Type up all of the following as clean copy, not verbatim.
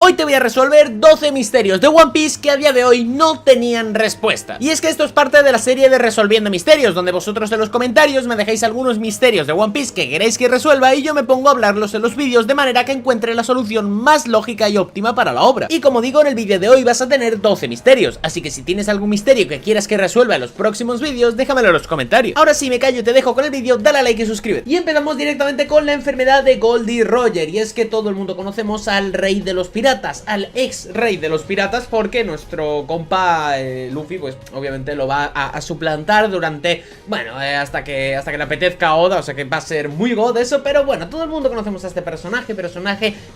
Hoy te voy a resolver 12 misterios de One Piece que a día de hoy no tenían respuesta. Y es que esto es parte de la serie de Resolviendo Misterios, donde vosotros en los comentarios me dejáis algunos misterios de One Piece que queréis que resuelva y yo me pongo a hablarlos en los vídeos de manera que encuentre la solución más lógica y óptima para la obra. Y como digo, en el vídeo de hoy vas a tener 12 misterios, así que si tienes algún misterio que quieras que resuelva en los próximos vídeos, déjamelo en los comentarios. Ahora sí me callo y te dejo con el vídeo, dale a like y suscríbete. Y empezamos directamente con la enfermedad de Goldie Roger, y es que todo el mundo conocemos al rey de los piratas, al ex rey de los piratas, porque nuestro compa Luffy pues obviamente lo va a suplantar durante, bueno, hasta que le apetezca a Oda, o sea que va a ser muy god eso, pero bueno, todo el mundo conocemos a este personaje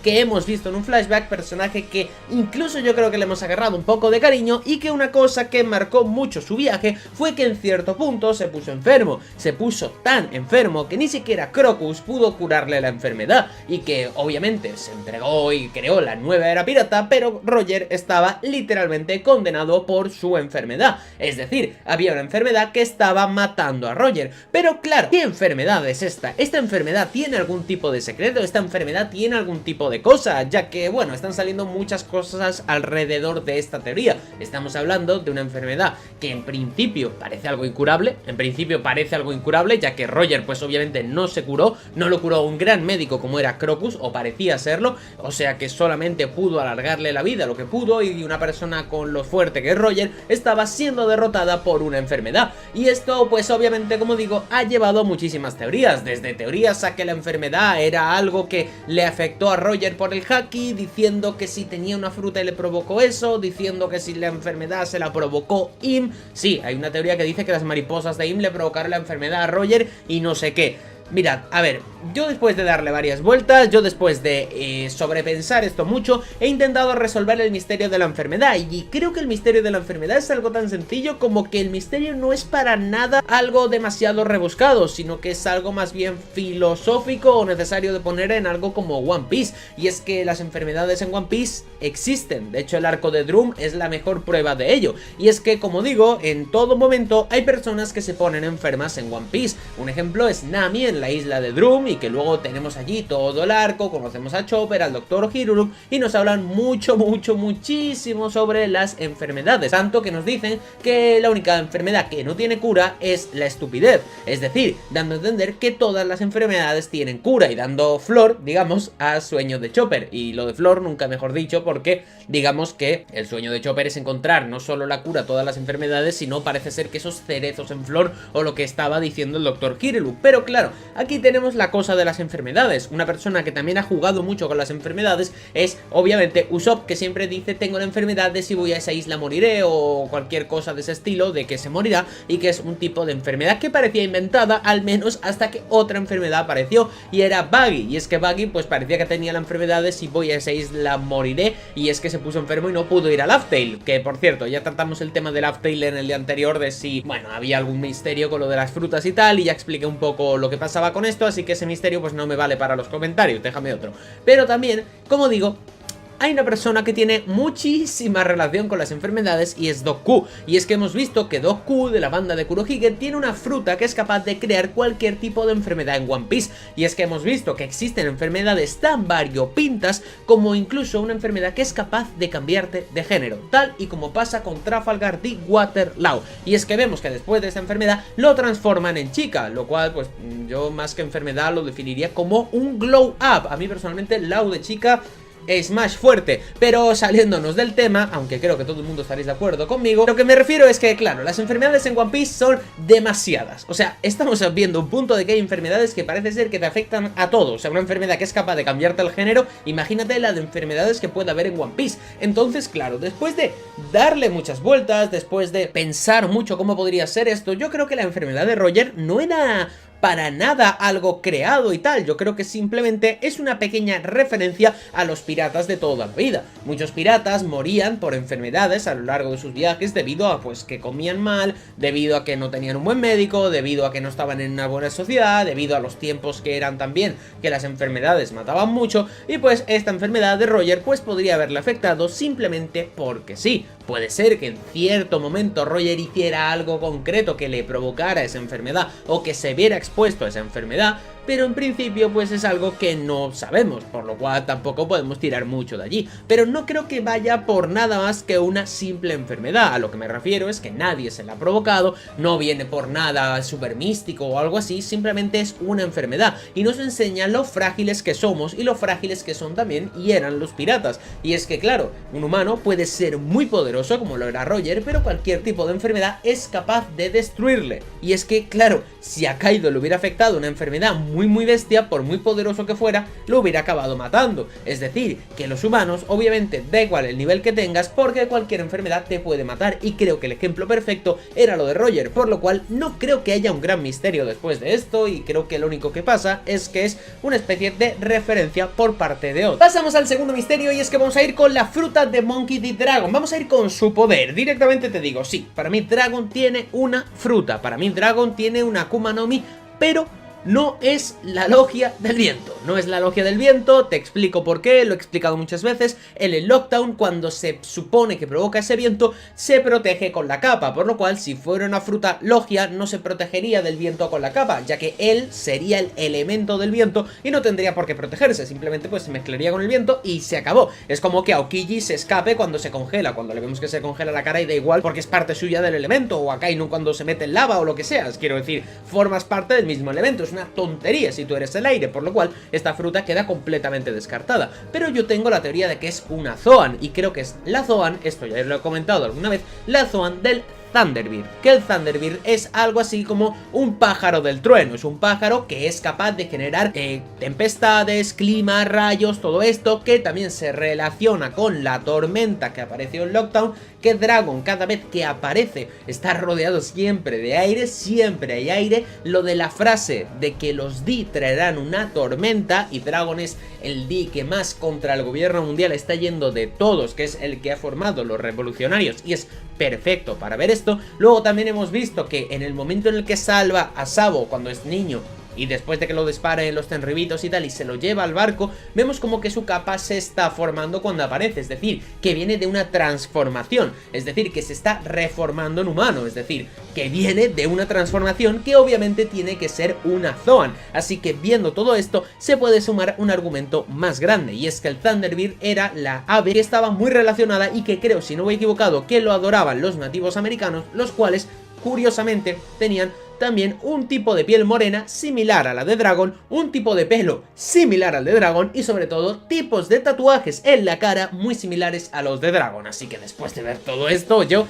que hemos visto en un flashback, personaje que incluso yo creo que le hemos agarrado un poco de cariño, y que una cosa que marcó mucho su viaje fue que en cierto punto se puso enfermo, se puso tan enfermo que ni siquiera Crocus pudo curarle la enfermedad, y que obviamente se entregó y creó la nueva era pirata, pero Roger estaba literalmente condenado por su enfermedad. Es decir, había una enfermedad que estaba matando a Roger. Pero claro, ¿qué enfermedad es esta? ¿Esta enfermedad tiene algún tipo de secreto? ¿Esta enfermedad tiene algún tipo de cosa? Ya que, bueno, están saliendo muchas cosas alrededor de esta teoría. Estamos hablando de una enfermedad que en principio parece algo incurable. Ya que Roger pues obviamente no se curó, no lo curó un gran médico como era Crocus, o parecía serlo, o sea que solamente pudo alargarle la vida lo que pudo, y una persona con lo fuerte que es Roger estaba siendo derrotada por una enfermedad. Y esto pues obviamente, como digo, ha llevado a muchísimas teorías, desde teorías a que la enfermedad era algo que le afectó a Roger por el haki, diciendo que si tenía una fruta y le provocó eso, diciendo que si la enfermedad se la provocó Im. Sí, hay una teoría que dice que las mariposas de Im le provocaron la enfermedad a Roger y no sé qué. Mirad, a ver, yo después de darle varias vueltas, yo después de sobrepensar esto mucho, he intentado resolver el misterio de la enfermedad, y creo que el misterio de la enfermedad es algo tan sencillo como que el misterio no es para nada algo demasiado rebuscado, sino que es algo más bien filosófico o necesario de poner en algo como One Piece. Y es que las enfermedades en One Piece existen, de hecho el arco de Drum es la mejor prueba de ello. Y es que, como digo, en todo momento hay personas que se ponen enfermas en One Piece. Un ejemplo es Nami en la isla de Drum, y que luego tenemos allí todo el arco, conocemos a Chopper, al Dr. Hiruruk, y nos hablan muchísimo sobre las enfermedades, tanto que nos dicen que la única enfermedad que no tiene cura es la estupidez, es decir, dando a entender que todas las enfermedades tienen cura, y dando flor, digamos, a sueño de Chopper. Y lo de flor nunca mejor dicho, porque digamos que el sueño de Chopper es encontrar no solo la cura a todas las enfermedades, sino parece ser que esos cerezos en flor, o lo que estaba diciendo el Dr. Hiruruk. Pero claro, aquí tenemos la cosa de las enfermedades. Una persona que también ha jugado mucho con las enfermedades es obviamente Usopp, que siempre dice: tengo la enfermedad de si voy a esa isla moriré, o cualquier cosa de ese estilo, de que se morirá, y que es un tipo de enfermedad que parecía inventada, al menos hasta que otra enfermedad apareció, y era Buggy. Y es que Buggy pues parecía que tenía la enfermedad de si voy a esa isla moriré, y es que se puso enfermo y no pudo ir a Laugh Tale, que por cierto ya tratamos el tema de Laugh Tale en el día anterior, de si, bueno, había algún misterio con lo de las frutas y tal, y ya expliqué un poco lo que pasaba con esto, así que ese misterio pues no me vale para los comentarios, déjame otro. Pero también, como digo, hay una persona que tiene muchísima relación con las enfermedades, y es Doc Q. Y es que hemos visto que Doc Q, de la banda de Kurohige, tiene una fruta que es capaz de crear cualquier tipo de enfermedad en One Piece. Y es que hemos visto que existen enfermedades tan variopintas como incluso una enfermedad que es capaz de cambiarte de género, tal y como pasa con Trafalgar D. Waterloo. Y es que vemos que después de esta enfermedad lo transforman en chica, lo cual pues yo más que enfermedad lo definiría como un glow up. A mí personalmente Lau de chica es más fuerte. Pero saliéndonos del tema, aunque creo que todo el mundo estaréis de acuerdo conmigo, lo que me refiero es que, claro, las enfermedades en One Piece son demasiadas. O sea, estamos viendo un punto de que hay enfermedades que parece ser que te afectan a todo. O sea, una enfermedad que es capaz de cambiarte el género, imagínate la de enfermedades que puede haber en One Piece. Entonces, claro, después de darle muchas vueltas, después de pensar mucho cómo podría ser esto, yo creo que la enfermedad de Roger no era para nada algo creado y tal. Yo creo que simplemente es una pequeña referencia a los piratas de toda la vida. Muchos piratas morían por enfermedades a lo largo de sus viajes debido a pues que comían mal, debido a que no tenían un buen médico, debido a que no estaban en una buena sociedad, debido a los tiempos que eran también que las enfermedades mataban mucho, y pues esta enfermedad de Roger pues podría haberle afectado simplemente porque sí. Puede ser que en cierto momento Roger hiciera algo concreto que le provocara esa enfermedad, o que se viera expuesto a esa enfermedad, pero en principio pues es algo que no sabemos, por lo cual tampoco podemos tirar mucho de allí. Pero no creo que vaya por nada más que una simple enfermedad. A lo que me refiero es que nadie se la ha provocado, no viene por nada súper místico o algo así, simplemente es una enfermedad y nos enseña lo frágiles que somos y lo frágiles que son también y eran los piratas. Y es que claro, un humano puede ser muy poderoso como lo era Roger, pero cualquier tipo de enfermedad es capaz de destruirle. Y es que claro, si a Kaido le hubiera afectado una enfermedad muy bestia, por muy poderoso que fuera, lo hubiera acabado matando. Es decir, que los humanos obviamente da igual el nivel que tengas, porque cualquier enfermedad te puede matar, y creo que el ejemplo perfecto era lo de Roger, por lo cual no creo que haya un gran misterio después de esto, y creo que lo único que pasa es que es una especie de referencia por parte de Oda. Pasamos al segundo misterio, y es que vamos a ir con la fruta de Monkey D. Dragon. Vamos a ir con su poder. Directamente te digo, sí, para mí Dragon tiene una fruta, para mí Dragon tiene una Akuma no Mi, pero no es la logia del viento. No es la logia del viento, te explico por qué, lo he explicado muchas veces. En el Lockdown, cuando se supone que provoca ese viento, se protege con la capa, por lo cual si fuera una fruta logia no se protegería del viento con la capa, ya que él sería el elemento del viento y no tendría por qué protegerse, simplemente pues se mezclaría con el viento y se acabó. Es como que Aokiji se escape cuando se congela, cuando le vemos que se congela la cara y da igual porque es parte suya del elemento, o a Kainu cuando se mete en lava o lo que sea, quiero decir, formas parte del mismo elemento. Es una tontería si tú eres el aire, por lo cual esta fruta queda completamente descartada. Pero yo tengo la teoría de que es una Zoan, y creo que es la Zoan, esto ya lo he comentado alguna vez, la Zoan del Thunderbird, que el Thunderbird es algo así como un pájaro del trueno, es un pájaro que es capaz de generar tempestades, clima, rayos, todo esto, que también se relaciona con la tormenta que apareció en Lockdown, que Dragon cada vez que aparece está rodeado siempre de aire, siempre hay aire. Lo de la frase de que los D traerán una tormenta, y Dragon es el D que más contra el gobierno mundial está yendo de todos, que es el que ha formado los revolucionarios, y es perfecto para ver esto. Luego también hemos visto que en el momento en el que salva a Sabo cuando es niño, y después de que lo dispare en los tenribitos y tal, y se lo lleva al barco, vemos como que su capa se está formando cuando aparece, es decir, que viene de una transformación, es decir, que se está reformando en humano, es decir, que viene de una transformación que obviamente tiene que ser una Zoan. Así que viendo todo esto, se puede sumar un argumento más grande, y es que el Thunderbird era la ave que estaba muy relacionada y que creo, si no voy equivocado, que lo adoraban los nativos americanos, los cuales, curiosamente, tenían también un tipo de piel morena similar a la de Dragon, un tipo de pelo similar al de Dragon y sobre todo tipos de tatuajes en la cara muy similares a los de Dragon. Así que después de ver todo esto, yo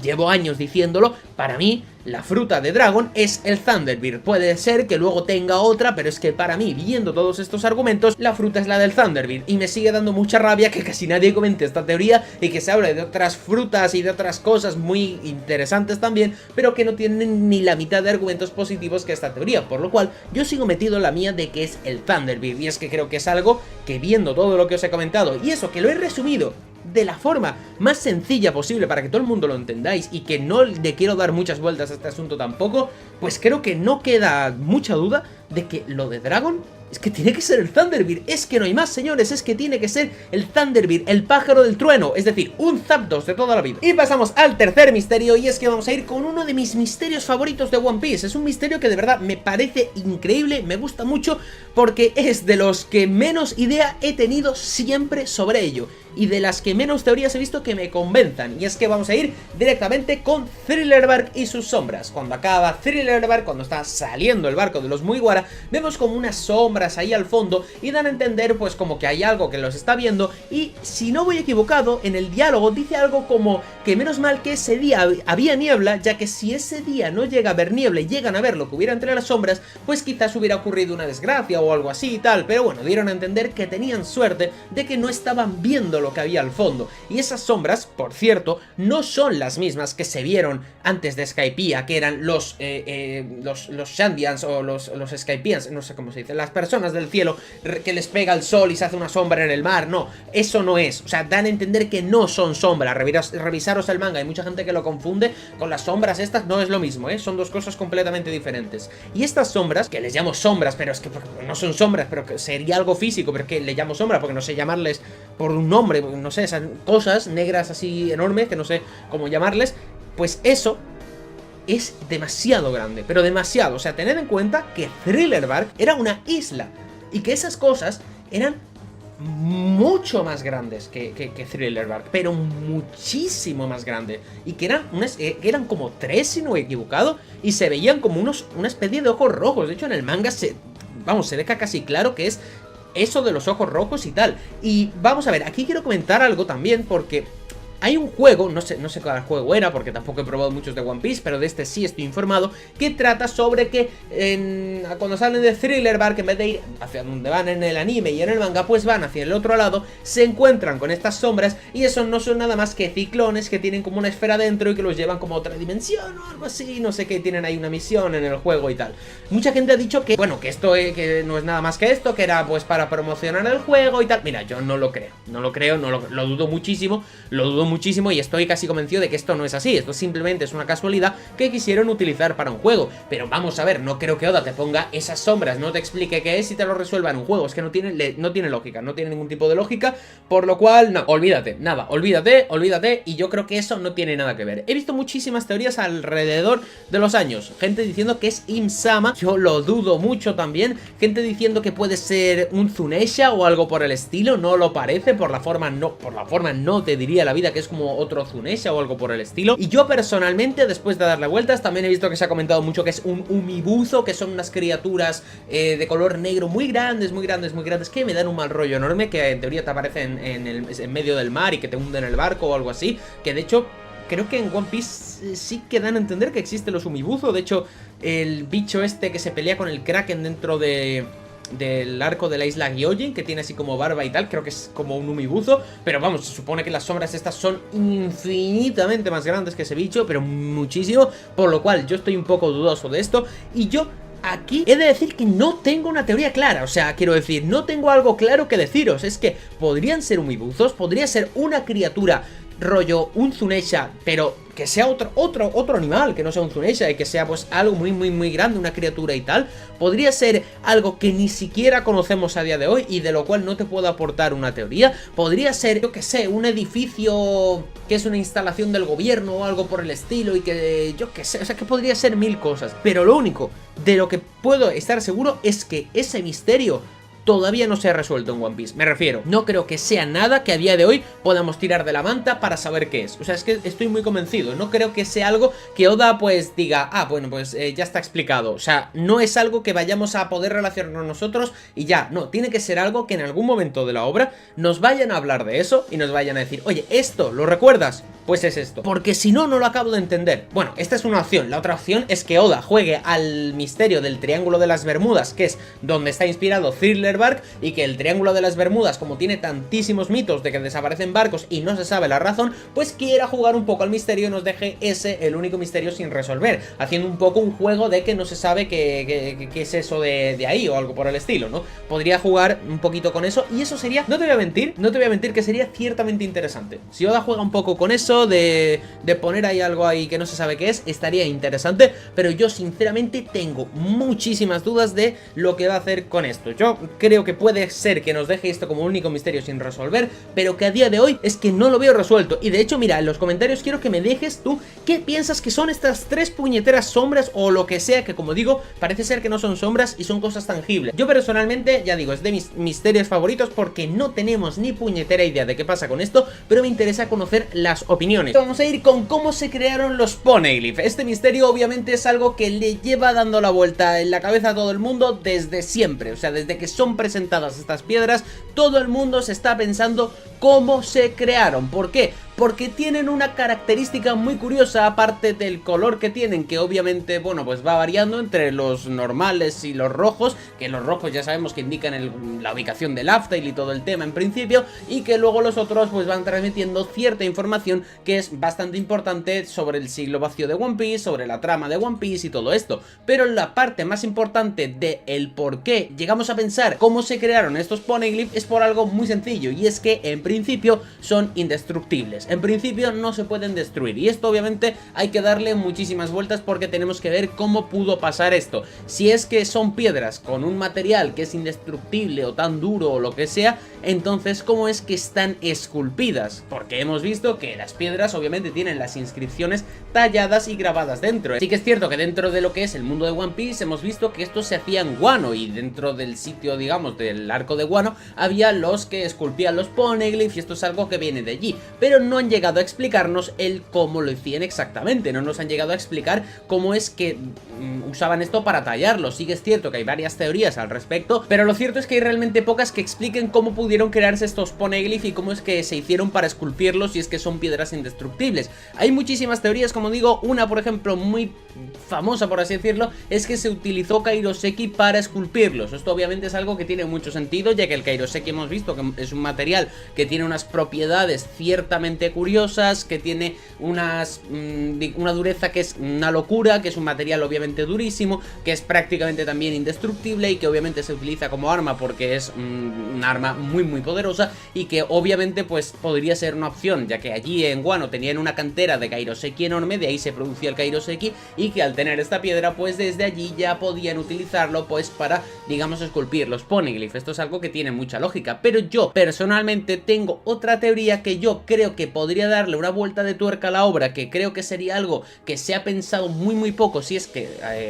llevo años diciéndolo, para mí la fruta de Dragon es el Thunderbird. Puede ser que luego tenga otra, pero es que para mí, viendo todos estos argumentos, la fruta es la del Thunderbird. Y me sigue dando mucha rabia que casi nadie comente esta teoría y que se hable de otras frutas y de otras cosas muy interesantes también, pero que no tienen ni la mitad de argumentos positivos que esta teoría. Por lo cual, yo sigo metido en la mía de que es el Thunderbird. Y es que creo que es algo que, viendo todo lo que os he comentado, y eso que lo he resumido de la forma más sencilla posible para que todo el mundo lo entendáis, y que no le quiero dar muchas vueltas a este asunto tampoco, pues creo que no queda mucha duda de que lo de Dragon es que tiene que ser el Thunderbird. Es que no hay más, señores, es que tiene que ser el Thunderbird, el pájaro del trueno, es decir, un Zapdos de toda la vida. Y pasamos al tercer misterio, y es que vamos a ir con uno de mis misterios favoritos de One Piece. Es un misterio que de verdad me parece increíble, me gusta mucho, porque es de los que menos idea he tenido siempre sobre ello, y de las que menos teorías he visto que me convenzan. Y es que vamos a ir directamente con Thriller Bark y sus sombras. Cuando acaba Thriller Bark, cuando está saliendo el barco de los Mugiwara, vemos como unas sombras ahí al fondo y dan a entender pues como que hay algo que los está viendo. Y si no voy equivocado, en el diálogo dice algo como que menos mal que ese día había niebla, ya que si ese día no llega a haber niebla y llegan a ver lo que hubiera entre las sombras, pues quizás hubiera ocurrido una desgracia o algo así y tal. Pero bueno, dieron a entender que tenían suerte de que no estaban viendo lo que había al fondo. Y esas sombras, por cierto, no son las mismas que se vieron antes de Skypiea, que eran los Shandians o los Skypians, no sé cómo se dice, las personas del cielo que les pega el sol y se hace una sombra en el mar. No, eso no es, o sea, dan a entender que no son sombras. Revisaros el manga, hay mucha gente que lo confunde con las sombras estas, no es lo mismo, son dos cosas completamente diferentes. Y estas sombras, que les llamo sombras, pero es que no son sombras, pero que sería algo físico, pero que le llamo sombra porque no sé llamarles por un nombre, no sé, esas cosas negras así enormes que no sé cómo llamarles, pues eso es demasiado grande, pero demasiado. O sea, tened en cuenta que Thriller Bark era una isla y que esas cosas eran mucho más grandes que Thriller Bark, pero muchísimo más grande. Y que eran como 3, si no he equivocado, y se veían como una especie de ojos rojos. De hecho, en el manga se deja casi claro que es eso de los ojos rojos y tal. Y vamos a ver, aquí quiero comentar algo también, porque hay un juego, no sé cuál juego era, porque tampoco he probado muchos de One Piece, pero de este sí estoy informado, que trata sobre que cuando salen de Thriller Bark, en vez de ir hacia donde van en el anime y en el manga, pues van hacia el otro lado, se encuentran con estas sombras, y eso no son nada más que ciclones que tienen como una esfera dentro y que los llevan como a otra dimensión o algo así, no sé qué, tienen ahí una misión en el juego y tal. Mucha gente ha dicho que, bueno, que esto que no es nada más que esto, que era pues para promocionar el juego y tal. Mira, yo no lo creo, lo dudo muchísimo, y estoy casi convencido de que esto no es así. Esto simplemente es una casualidad que quisieron utilizar para un juego. Pero vamos a ver, no creo que Oda te ponga esas sombras, no te explique qué es y te lo resuelva en un juego. Es que no tiene lógica, no tiene ningún tipo de lógica. Por lo cual, no, olvídate, nada, olvídate. Y yo creo que eso no tiene nada que ver. He visto muchísimas teorías alrededor de los años. Gente diciendo que es Im-sama, yo lo dudo mucho también. Gente diciendo que puede ser un Zunesha o algo por el estilo, no lo parece. Por la forma no te diría la vida que es como otro Zunesha o algo por el estilo. Y yo personalmente, después de darle vueltas, también he visto que se ha comentado mucho que es un Umibuzo, que son unas criaturas de color negro muy grandes, que me dan un mal rollo enorme, que en teoría te aparecen en medio del mar y que te hunden el barco o algo así, que de hecho creo que en One Piece sí que dan a entender que existen los Umibuzo. De hecho, el bicho este que se pelea con el Kraken dentro del arco de la isla Gyojin, que tiene así como barba y tal, creo que es como un Umibuzo, pero vamos, se supone que las sombras estas son infinitamente más grandes que ese bicho, pero muchísimo, por lo cual yo estoy un poco dudoso de esto, y yo aquí he de decir que no tengo una teoría clara. O sea, quiero decir, no tengo algo claro que deciros. Es que podrían ser Umibuzos, podría ser una criatura rollo un Zunesha, pero que sea otro animal, que no sea un Zunesha, y que sea pues algo muy grande, una criatura y tal. Podría ser algo que ni siquiera conocemos a día de hoy y de lo cual no te puedo aportar una teoría. Podría ser, yo que sé, un edificio que es una instalación del gobierno o algo por el estilo, y que, yo que sé, o sea, que podría ser mil cosas. Pero lo único de lo que puedo estar seguro es que ese misterio todavía no se ha resuelto en One Piece. Me refiero, no creo que sea nada que a día de hoy podamos tirar de la manta para saber qué es. O sea, es que estoy muy convencido. No creo que sea algo que Oda pues diga, ah, bueno, pues ya está explicado. O sea, no es algo que vayamos a poder relacionarnos nosotros y ya. No, tiene que ser algo que en algún momento de la obra nos vayan a hablar de eso y nos vayan a decir, oye, ¿esto lo recuerdas? Pues es esto. Porque si no, no lo acabo de entender. Bueno, esta es una opción. La otra opción es que Oda juegue al misterio del Triángulo de las Bermudas, que es donde está inspirado Thriller Bark, y que el Triángulo de las Bermudas, como tiene tantísimos mitos de que desaparecen barcos y no se sabe la razón, pues quiera jugar un poco al misterio y nos deje ese, el único misterio sin resolver, haciendo un poco un juego de que no se sabe qué es eso de ahí o algo por el estilo, ¿no? Podría jugar un poquito con eso y eso sería, no te voy a mentir que sería ciertamente interesante. Si Oda juega un poco con eso, de poner ahí algo ahí que no se sabe qué es, estaría interesante, pero yo sinceramente tengo muchísimas dudas de lo que va a hacer con esto. Yo creo que puede ser que nos deje esto como único misterio sin resolver, pero que a día de hoy es que no lo veo resuelto. Y de hecho, mira, en los comentarios quiero que me dejes tú qué piensas que son estas 3 puñeteras sombras o lo que sea, que como digo, parece ser que no son sombras y son cosas tangibles. Yo personalmente, ya digo, es de mis misterios favoritos porque no tenemos ni puñetera idea de qué pasa con esto, pero me interesa conocer las opiniones. Vamos a ir con cómo se crearon los Poneglyph. Este misterio obviamente es algo que le lleva dando la vuelta en la cabeza a todo el mundo desde siempre. O sea, desde que son presentadas estas piedras, todo el mundo se está pensando cómo se crearon. ¿Por qué? Porque tienen una característica muy curiosa, aparte del color que tienen, que obviamente, bueno, pues va variando entre los normales y los rojos, que los rojos ya sabemos que indican la ubicación del Laughteil y todo el tema en principio, y que luego los otros pues van transmitiendo cierta información que es bastante importante sobre el siglo vacío de One Piece, sobre la trama de One Piece y todo esto. Pero la parte más importante de el por qué llegamos a pensar cómo se crearon estos Poneglyph es por algo muy sencillo, y es que en principio son indestructibles. indestructibles. En principio no se pueden destruir, y esto obviamente hay que darle muchísimas vueltas porque tenemos que ver cómo pudo pasar esto. Si es que son piedras con un material que es indestructible o tan duro o lo que sea, entonces ¿cómo es que están esculpidas? Porque hemos visto que las piedras obviamente tienen las inscripciones talladas y grabadas dentro. Sí que es cierto que dentro de lo que es el mundo de One Piece hemos visto que esto se hacía en Wano, y dentro del sitio, digamos, del arco de Wano había los que esculpían los poneglyphs, y esto es algo que viene de allí, pero no han llegado a explicarnos el cómo lo hacían exactamente, no nos han llegado a explicar cómo es que usaban esto para tallarlo. Sí que es cierto que hay varias teorías al respecto, pero lo cierto es que hay realmente pocas que expliquen cómo pudieron crearse estos poneglyphs y cómo es que se hicieron para esculpirlos si es que son piedras indestructibles. Hay muchísimas teorías, como digo, una por ejemplo muy famosa por así decirlo, es que se utilizó Kairoseki para esculpirlos. Esto obviamente es algo que tiene mucho sentido, ya que el Kairoseki hemos visto que es un material que tiene unas propiedades ciertamente curiosas, que tiene una dureza que es una locura, que es un material obviamente durísimo, que es prácticamente también indestructible y que obviamente se utiliza como arma porque es un arma muy poderosa, y que obviamente pues podría ser una opción, ya que allí en Wano tenían una cantera de Kairoseki enorme, de ahí se producía el Kairoseki, y que al tener esta piedra pues desde allí ya podían utilizarlo pues para, digamos, esculpir los poneglyphs. Esto es algo que tiene mucha lógica, pero yo personalmente tengo otra teoría que yo creo que podría darle una vuelta de tuerca a la obra, que creo que sería algo que se ha pensado muy poco, si es que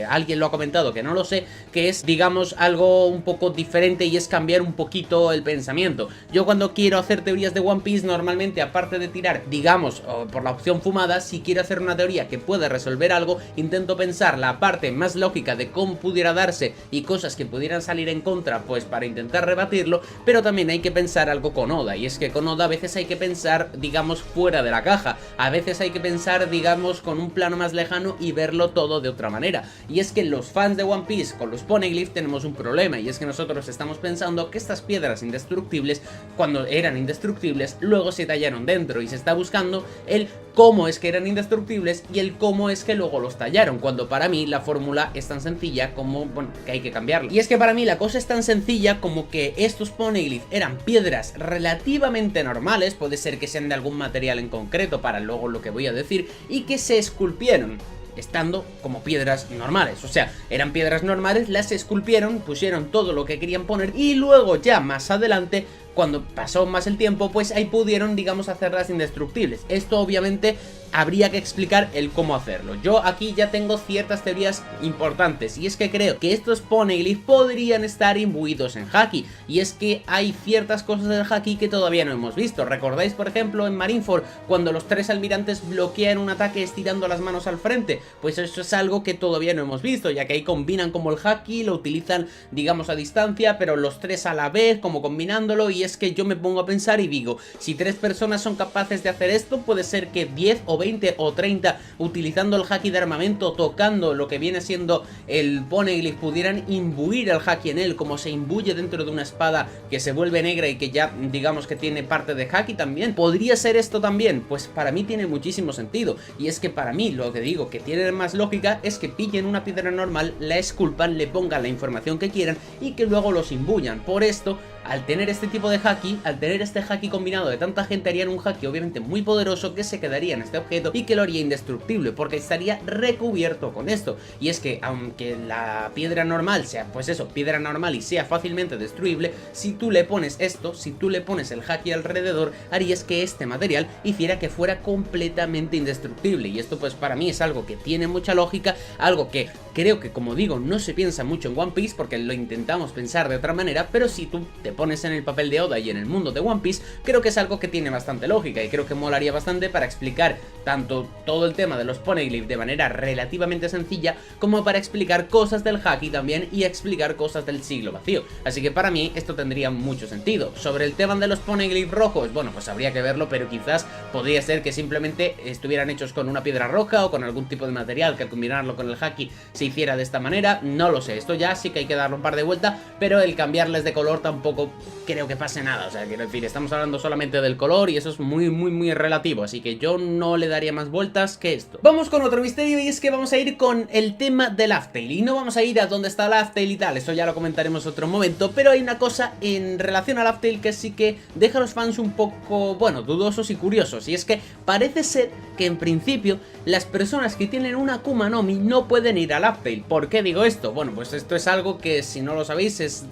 alguien lo ha comentado, que no lo sé, que es, digamos, algo un poco diferente, y es cambiar un poquito el pensamiento. Yo cuando quiero hacer teorías de One Piece, normalmente aparte de tirar, digamos, por la opción fumada, si quiero hacer una teoría que pueda resolver algo, intento pensar la parte más lógica de cómo pudiera darse y cosas que pudieran salir en contra, pues para intentar rebatirlo, pero también hay que pensar algo con Oda, y es que con Oda a veces hay que pensar, digamos, fuera de la caja, a veces hay que pensar, digamos, con un plano más lejano y verlo todo de otra manera. Y es que los fans de One Piece con los poneglyphs tenemos un problema, y es que nosotros estamos pensando que estas piedras indestructibles, cuando eran indestructibles, luego se tallaron dentro, y se está buscando el cómo es que eran indestructibles y el cómo es que luego los tallaron, cuando para mí la fórmula es tan sencilla como, bueno, que hay que cambiarla. Y es que para mí la cosa es tan sencilla como que estos poneglyphs eran piedras relativamente normales, puede ser que sean de algún material en concreto para luego lo que voy a decir, y que se esculpieron estando como piedras normales. O sea, eran piedras normales, las esculpieron, pusieron todo lo que querían poner, y luego ya más adelante, cuando pasó más el tiempo, pues ahí pudieron, digamos, hacerlas indestructibles. Esto obviamente habría que explicar el cómo hacerlo. Yo aquí ya tengo ciertas teorías importantes, y es que creo que estos poneglyphs podrían estar imbuidos en Haki, y es que hay ciertas cosas del Haki que todavía no hemos visto. ¿Recordáis, por ejemplo, en Marineford, cuando los tres almirantes bloquean un ataque estirando las manos al frente? Pues eso es algo que todavía no hemos visto, ya que ahí combinan como el Haki, lo utilizan, digamos, a distancia, pero los tres a la vez, como combinándolo. Y es que yo me pongo a pensar y digo, si 3 personas son capaces de hacer esto, puede ser que 10 o 20 o 30 utilizando el Haki de armamento, tocando lo que viene siendo el poneglyph, pudieran imbuir el Haki en él, como se imbuye dentro de una espada que se vuelve negra y que ya, digamos, que tiene parte de Haki también. ¿Podría ser esto también? Pues para mí tiene muchísimo sentido, y es que para mí lo que digo que tiene más lógica es que pillen una piedra normal, la esculpan, le pongan la información que quieran y que luego los imbuyan. Por esto, al tener este tipo de Haki, al tener este Haki combinado de tanta gente, harían un Haki obviamente muy poderoso que se quedaría en este objeto y que lo haría indestructible, porque estaría recubierto con esto. Y es que aunque la piedra normal sea, pues eso, piedra normal y sea fácilmente destruible, si tú le pones esto, si tú le pones el Haki alrededor, harías que este material hiciera que fuera completamente indestructible. Y esto pues para mí es algo que tiene mucha lógica, algo que creo que, como digo, no se piensa mucho en One Piece porque lo intentamos pensar de otra manera, pero si tú te pones en el papel de Oda y en el mundo de One Piece, creo que es algo que tiene bastante lógica, y creo que molaría bastante para explicar tanto todo el tema de los poneglyphs de manera relativamente sencilla, como para explicar cosas del Haki también y explicar cosas del siglo vacío. Así que para mí esto tendría mucho sentido. Sobre el tema de los poneglyphs rojos, bueno, pues habría que verlo, pero quizás podría ser que simplemente estuvieran hechos con una piedra roja o con algún tipo de material que al combinarlo con el Haki se hiciera de esta manera. No lo sé, esto ya sí que hay que darle un par de vueltas, pero el cambiarles de color tampoco tampoco creo que pase nada. O sea, quiero decir, estamos hablando solamente del color y eso es muy relativo, así que yo no le daría más vueltas que esto. Vamos con otro misterio y es que vamos a ir con el tema del Laughtale y no vamos a ir a dónde está el Laughtale y tal, eso ya lo comentaremos otro momento, pero hay una cosa en relación al Laughtale que sí que deja a los fans un poco, bueno, dudosos y curiosos, y es que parece ser que en principio las personas que tienen una Akuma no Mi no pueden ir al Laughtale. ¿Por qué digo esto? Bueno, pues esto es algo que, si no lo sabéis, es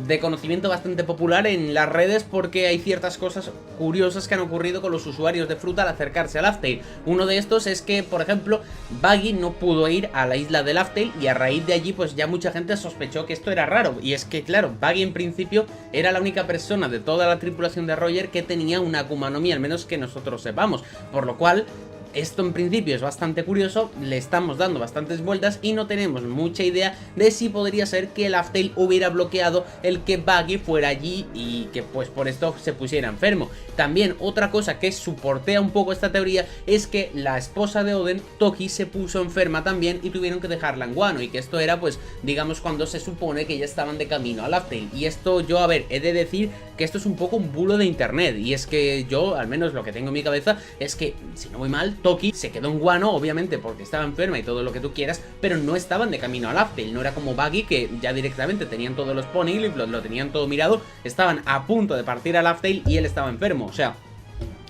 de conocimiento bastante popular en las redes, porque hay ciertas cosas curiosas que han ocurrido con los usuarios de Fruta al acercarse al Laughtale. Uno de estos es que, por ejemplo, Buggy no pudo ir a la isla del Laughtale y a raíz de allí pues ya mucha gente sospechó que esto era raro. Y es que, claro, Buggy en principio era la única persona de toda la tripulación de Roger que tenía una Akuma no Mi, al menos que nosotros sepamos, por lo cual esto en principio es bastante curioso, le estamos dando bastantes vueltas y no tenemos mucha idea de si podría ser que el Laughtale hubiera bloqueado el que Buggy fuera allí y que pues por esto se pusiera enfermo. También otra cosa que soportea un poco esta teoría es que la esposa de Oden, Toki, se puso enferma también y tuvieron que dejarla en Wano, y que esto era pues digamos cuando se supone que ya estaban de camino al Laughtale. Y esto yo, a ver, he de decir que esto es un poco un bulo de internet, y es que yo, al menos lo que tengo en mi cabeza, es que, si no voy mal, Toki se quedó en Wano, obviamente porque estaba enferma y todo lo que tú quieras, pero no estaban de camino al Laughtale. No era como Buggy, que ya directamente tenían todos los poneglyphs, lo tenían todo mirado, estaban a punto de partir al Laughtale y él estaba enfermo. O sea,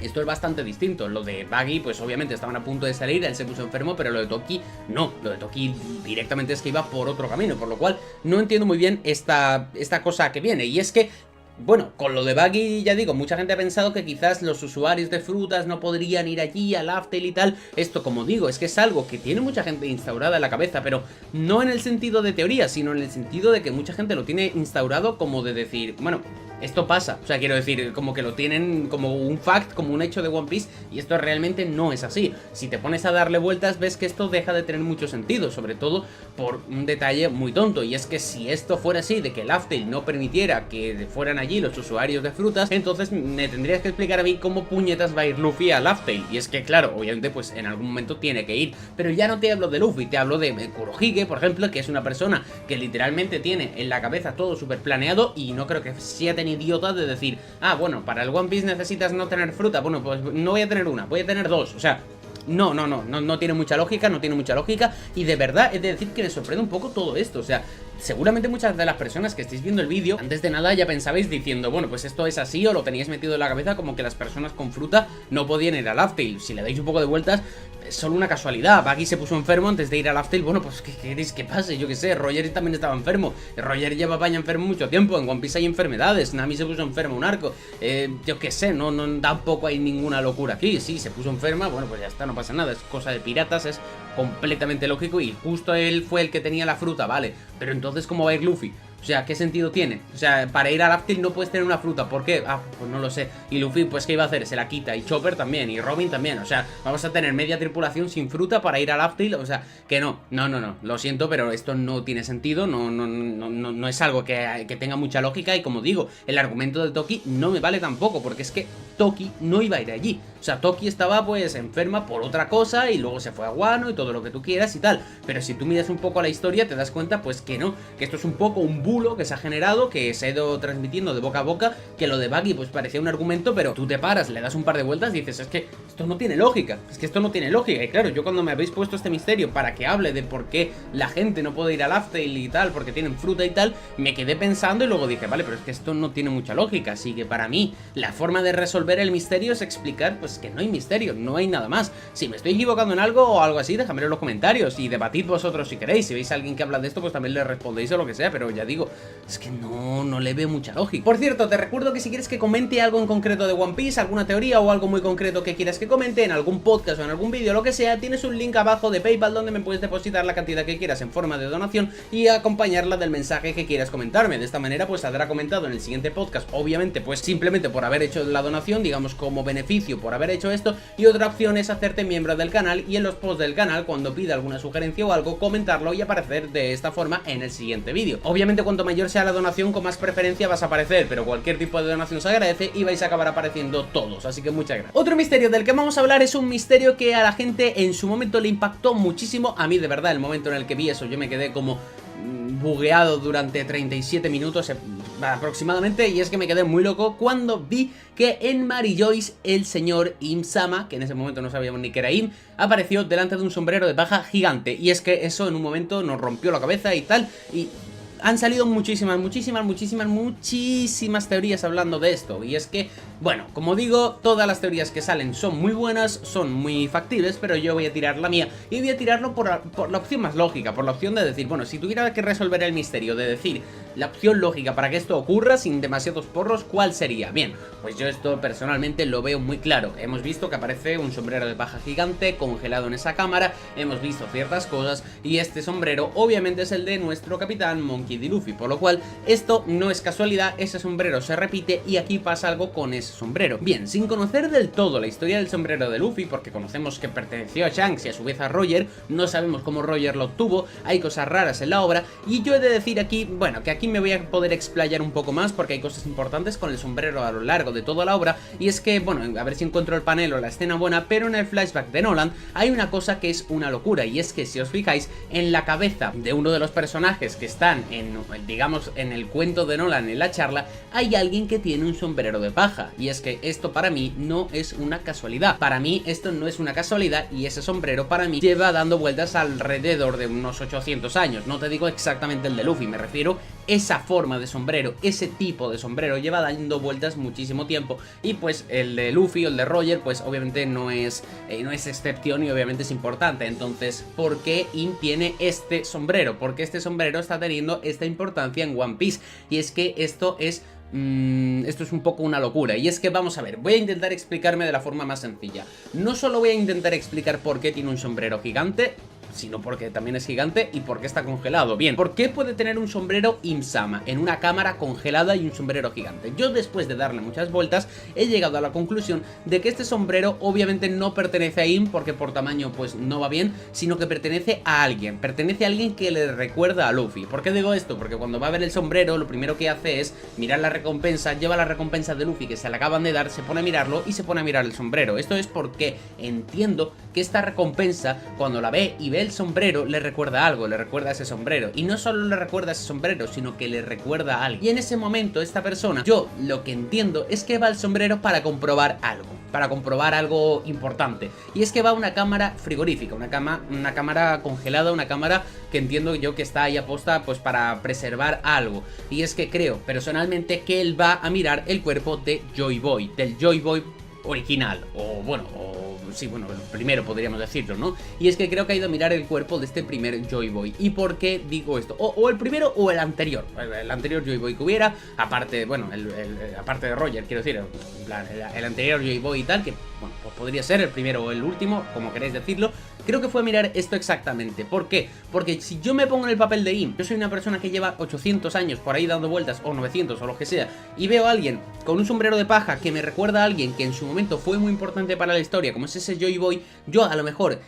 esto es bastante distinto. Lo de Buggy, pues obviamente estaban a punto de salir, él se puso enfermo, pero lo de Toki no. Lo de Toki directamente es que iba por otro camino, por lo cual no entiendo muy bien esta cosa que viene. Y es que, bueno, con lo de Buggy, ya digo, mucha gente ha pensado que quizás los usuarios de frutas no podrían ir allí al Laughtale y tal. Esto, como digo, es que es algo que tiene mucha gente instaurada en la cabeza, pero no en el sentido de teoría, sino en el sentido de que mucha gente lo tiene instaurado como de decir, bueno, esto pasa. O sea, quiero decir, como que lo tienen como un fact, como un hecho de One Piece, y esto realmente no es así. Si te pones a darle vueltas, ves que esto deja de tener mucho sentido, sobre todo por un detalle muy tonto, y es que si esto fuera así, de que el Laughtale no permitiera que fueran allí los usuarios de frutas, entonces me tendrías que explicar a mí cómo puñetas va a ir Luffy a Laughtale. Y es que, claro, obviamente pues en algún momento tiene que ir, pero ya no te hablo de Luffy, te hablo de Kurohige, por ejemplo, que es una persona que literalmente tiene en la cabeza todo súper planeado, y no creo que sea tan idiota de decir, ah, bueno, para el One Piece necesitas no tener fruta, bueno, pues no voy a tener una, voy a tener dos. O sea, no tiene mucha lógica, no tiene mucha lógica, y de verdad es de decir que me sorprende un poco todo esto. O sea, seguramente muchas de las personas que estéis viendo el vídeo, antes de nada ya pensabais diciendo, bueno, pues esto es así, o lo teníais metido en la cabeza como que las personas con fruta no podían ir al Laughtale. Si le dais un poco de vueltas, es solo una casualidad. Buggy se puso enfermo antes de ir al Laughtale, bueno, pues ¿qué queréis que pase? Yo qué sé, Roger también estaba enfermo, Roger lleva ya enfermo mucho tiempo, en One Piece hay enfermedades, Nami se puso enferma un arco, yo qué sé, no tampoco hay ninguna locura aquí. Sí, se puso enferma, bueno, pues ya está, no pasa nada, es cosa de piratas, es completamente lógico, y justo él fue el que tenía la fruta, vale, pero entonces ¿cómo va a ir Luffy? O sea, ¿qué sentido tiene? O sea, para ir al Laughtale no puedes tener una fruta. ¿Por qué? Ah, pues no lo sé. Y Luffy, pues ¿qué iba a hacer? Se la quita. Y Chopper también. Y Robin también. O sea, vamos a tener media tripulación sin fruta para ir al Laughtale. O sea, que no. Lo siento, pero esto no tiene sentido. No es algo que tenga mucha lógica. Y como digo, el argumento de Toki no me vale tampoco, porque es que Toki no iba a ir allí. O sea, Toki estaba pues enferma por otra cosa y luego se fue a Wano y todo lo que tú quieras y tal. Pero si tú miras un poco a la historia, te das cuenta pues que no, que esto es un poco un bulo que se ha generado, que se ha ido transmitiendo de boca a boca, que lo de Buggy pues parecía un argumento, pero tú te paras, le das un par de vueltas y dices, es que esto no tiene lógica, es que esto no tiene lógica. Y claro, yo cuando me habéis puesto este misterio para que hable de por qué la gente no puede ir al Laughtale y tal, porque tienen fruta y tal, me quedé pensando y luego dije, vale, pero es que esto no tiene mucha lógica. Así que para mí, la forma de resolver el misterio es explicar pues que no hay misterio, no hay nada más. Si me estoy equivocando en algo o algo así, déjamelo en los comentarios y debatid vosotros si queréis. Si veis a alguien que habla de esto, pues también le respondéis o lo que sea, pero ya digo, es que no le veo mucha lógica. Por cierto, te recuerdo que si quieres que comente algo en concreto de One Piece, alguna teoría o algo muy concreto que quieras que comente en algún podcast o en algún vídeo, lo que sea, tienes un link abajo de PayPal donde me puedes depositar la cantidad que quieras en forma de donación y acompañarla del mensaje que quieras comentarme. De esta manera pues saldrá comentado en el siguiente podcast, obviamente pues simplemente por haber hecho la donación, digamos como beneficio por haber hecho esto, y otra opción es hacerte miembro del canal y en los posts del canal, cuando pida alguna sugerencia o algo, comentarlo y aparecer de esta forma en el siguiente vídeo. Obviamente cuanto mayor sea la donación, con más preferencia vas a aparecer, pero cualquier tipo de donación se agradece y vais a acabar apareciendo todos, así que muchas gracias. Otro misterio del que vamos a hablar es un misterio que a la gente en su momento le impactó muchísimo. A mí de verdad, el momento en el que vi eso yo me quedé como bugueado durante 37 minutos, aproximadamente, y es que me quedé muy loco cuando vi que en Mary Joyce el señor Im-sama, que en ese momento no sabíamos ni que era Im, apareció delante de un sombrero de paja gigante, y es que eso en un momento nos rompió la cabeza y tal, y han salido muchísimas teorías hablando de esto. Y es que, bueno, como digo, todas las teorías que salen son muy buenas, son muy factibles, pero yo voy a tirar la mía. Y voy a tirarlo por la opción más lógica, por la opción de decir, bueno, si tuviera que resolver el misterio, de decir la opción lógica para que esto ocurra sin demasiados porros, ¿cuál sería? Bien, pues yo esto personalmente lo veo muy claro. Hemos visto que aparece un sombrero de paja gigante congelado en esa cámara, hemos visto ciertas cosas, y este sombrero obviamente es el de nuestro capitán Monkey D. Luffy, por lo cual esto no es casualidad, ese sombrero se repite y aquí pasa algo con ese sombrero. Bien, sin conocer del todo la historia del sombrero de Luffy, porque conocemos que perteneció a Shanks y a su vez a Roger, no sabemos cómo Roger lo obtuvo, hay cosas raras en la obra, y yo he de decir aquí, bueno, que aquí me voy a poder explayar un poco más porque hay cosas importantes con el sombrero a lo largo de toda la obra, y es que, bueno, a ver si encuentro el panel o la escena buena, pero en el flashback de Nolan hay una cosa que es una locura, y es que si os fijáis, en la cabeza de uno de los personajes que están digamos, en el cuento de Nolan, en la charla, hay alguien que tiene un sombrero de paja, y es que esto para mí no es una casualidad, para mí esto no es una casualidad, y ese sombrero para mí lleva dando vueltas alrededor de unos 800 años, no te digo exactamente el de Luffy, me refiero esa forma de sombrero, ese tipo de sombrero lleva dando vueltas muchísimo tiempo, y pues el de Luffy o el de Roger pues obviamente no es excepción y obviamente es importante. Entonces, ¿por qué Im tiene este sombrero? Porque este sombrero está teniendo esta importancia en One Piece, y es que esto es un poco una locura, y es que vamos a ver, voy a intentar explicarme de la forma más sencilla. No solo voy a intentar explicar por qué tiene un sombrero gigante, sino porque también es gigante y porque está congelado. Bien, ¿por qué puede tener un sombrero Im-sama en una cámara congelada y un sombrero gigante? Yo, después de darle muchas vueltas, he llegado a la conclusión de que este sombrero obviamente no pertenece a Im, porque por tamaño pues no va bien, sino que pertenece a alguien que le recuerda a Luffy. ¿Por qué digo esto? Porque cuando va a ver el sombrero, lo primero que hace es mirar la recompensa, lleva la recompensa de Luffy que se le acaban de dar, se pone a mirarlo y se pone a mirar el sombrero. Esto es porque entiendo que esta recompensa, cuando la ve y ve el sombrero, le recuerda algo, le recuerda a ese sombrero, y no solo le recuerda a ese sombrero, sino que le recuerda a alguien. Y en ese momento esta persona, yo lo que entiendo es que va al sombrero para comprobar algo importante, y es que va a una cámara frigorífica, una cámara congelada, una cámara que entiendo yo que está ahí aposta pues para preservar algo, y es que creo personalmente que él va a mirar el cuerpo de Joy Boy, del Joy Boy original, o bueno, sí, bueno, el primero podríamos decirlo, ¿no? Y es que creo que ha ido a mirar el cuerpo de este primer Joy Boy. ¿Y por qué digo esto? O el primero o el anterior Joy Boy que hubiera, aparte, bueno, aparte de Roger, quiero decir, el anterior Joy Boy y tal, que, bueno, pues podría ser el primero o el último, como queréis decirlo. Creo que fue a mirar esto exactamente. ¿Por qué? Porque si yo me pongo en el papel de Im, yo soy una persona que lleva 800 años por ahí dando vueltas, o 900 o lo que sea, y veo a alguien con un sombrero de paja que me recuerda a alguien que en su momento fue muy importante para la historia, como es ese Joy Boy, yo a lo mejor,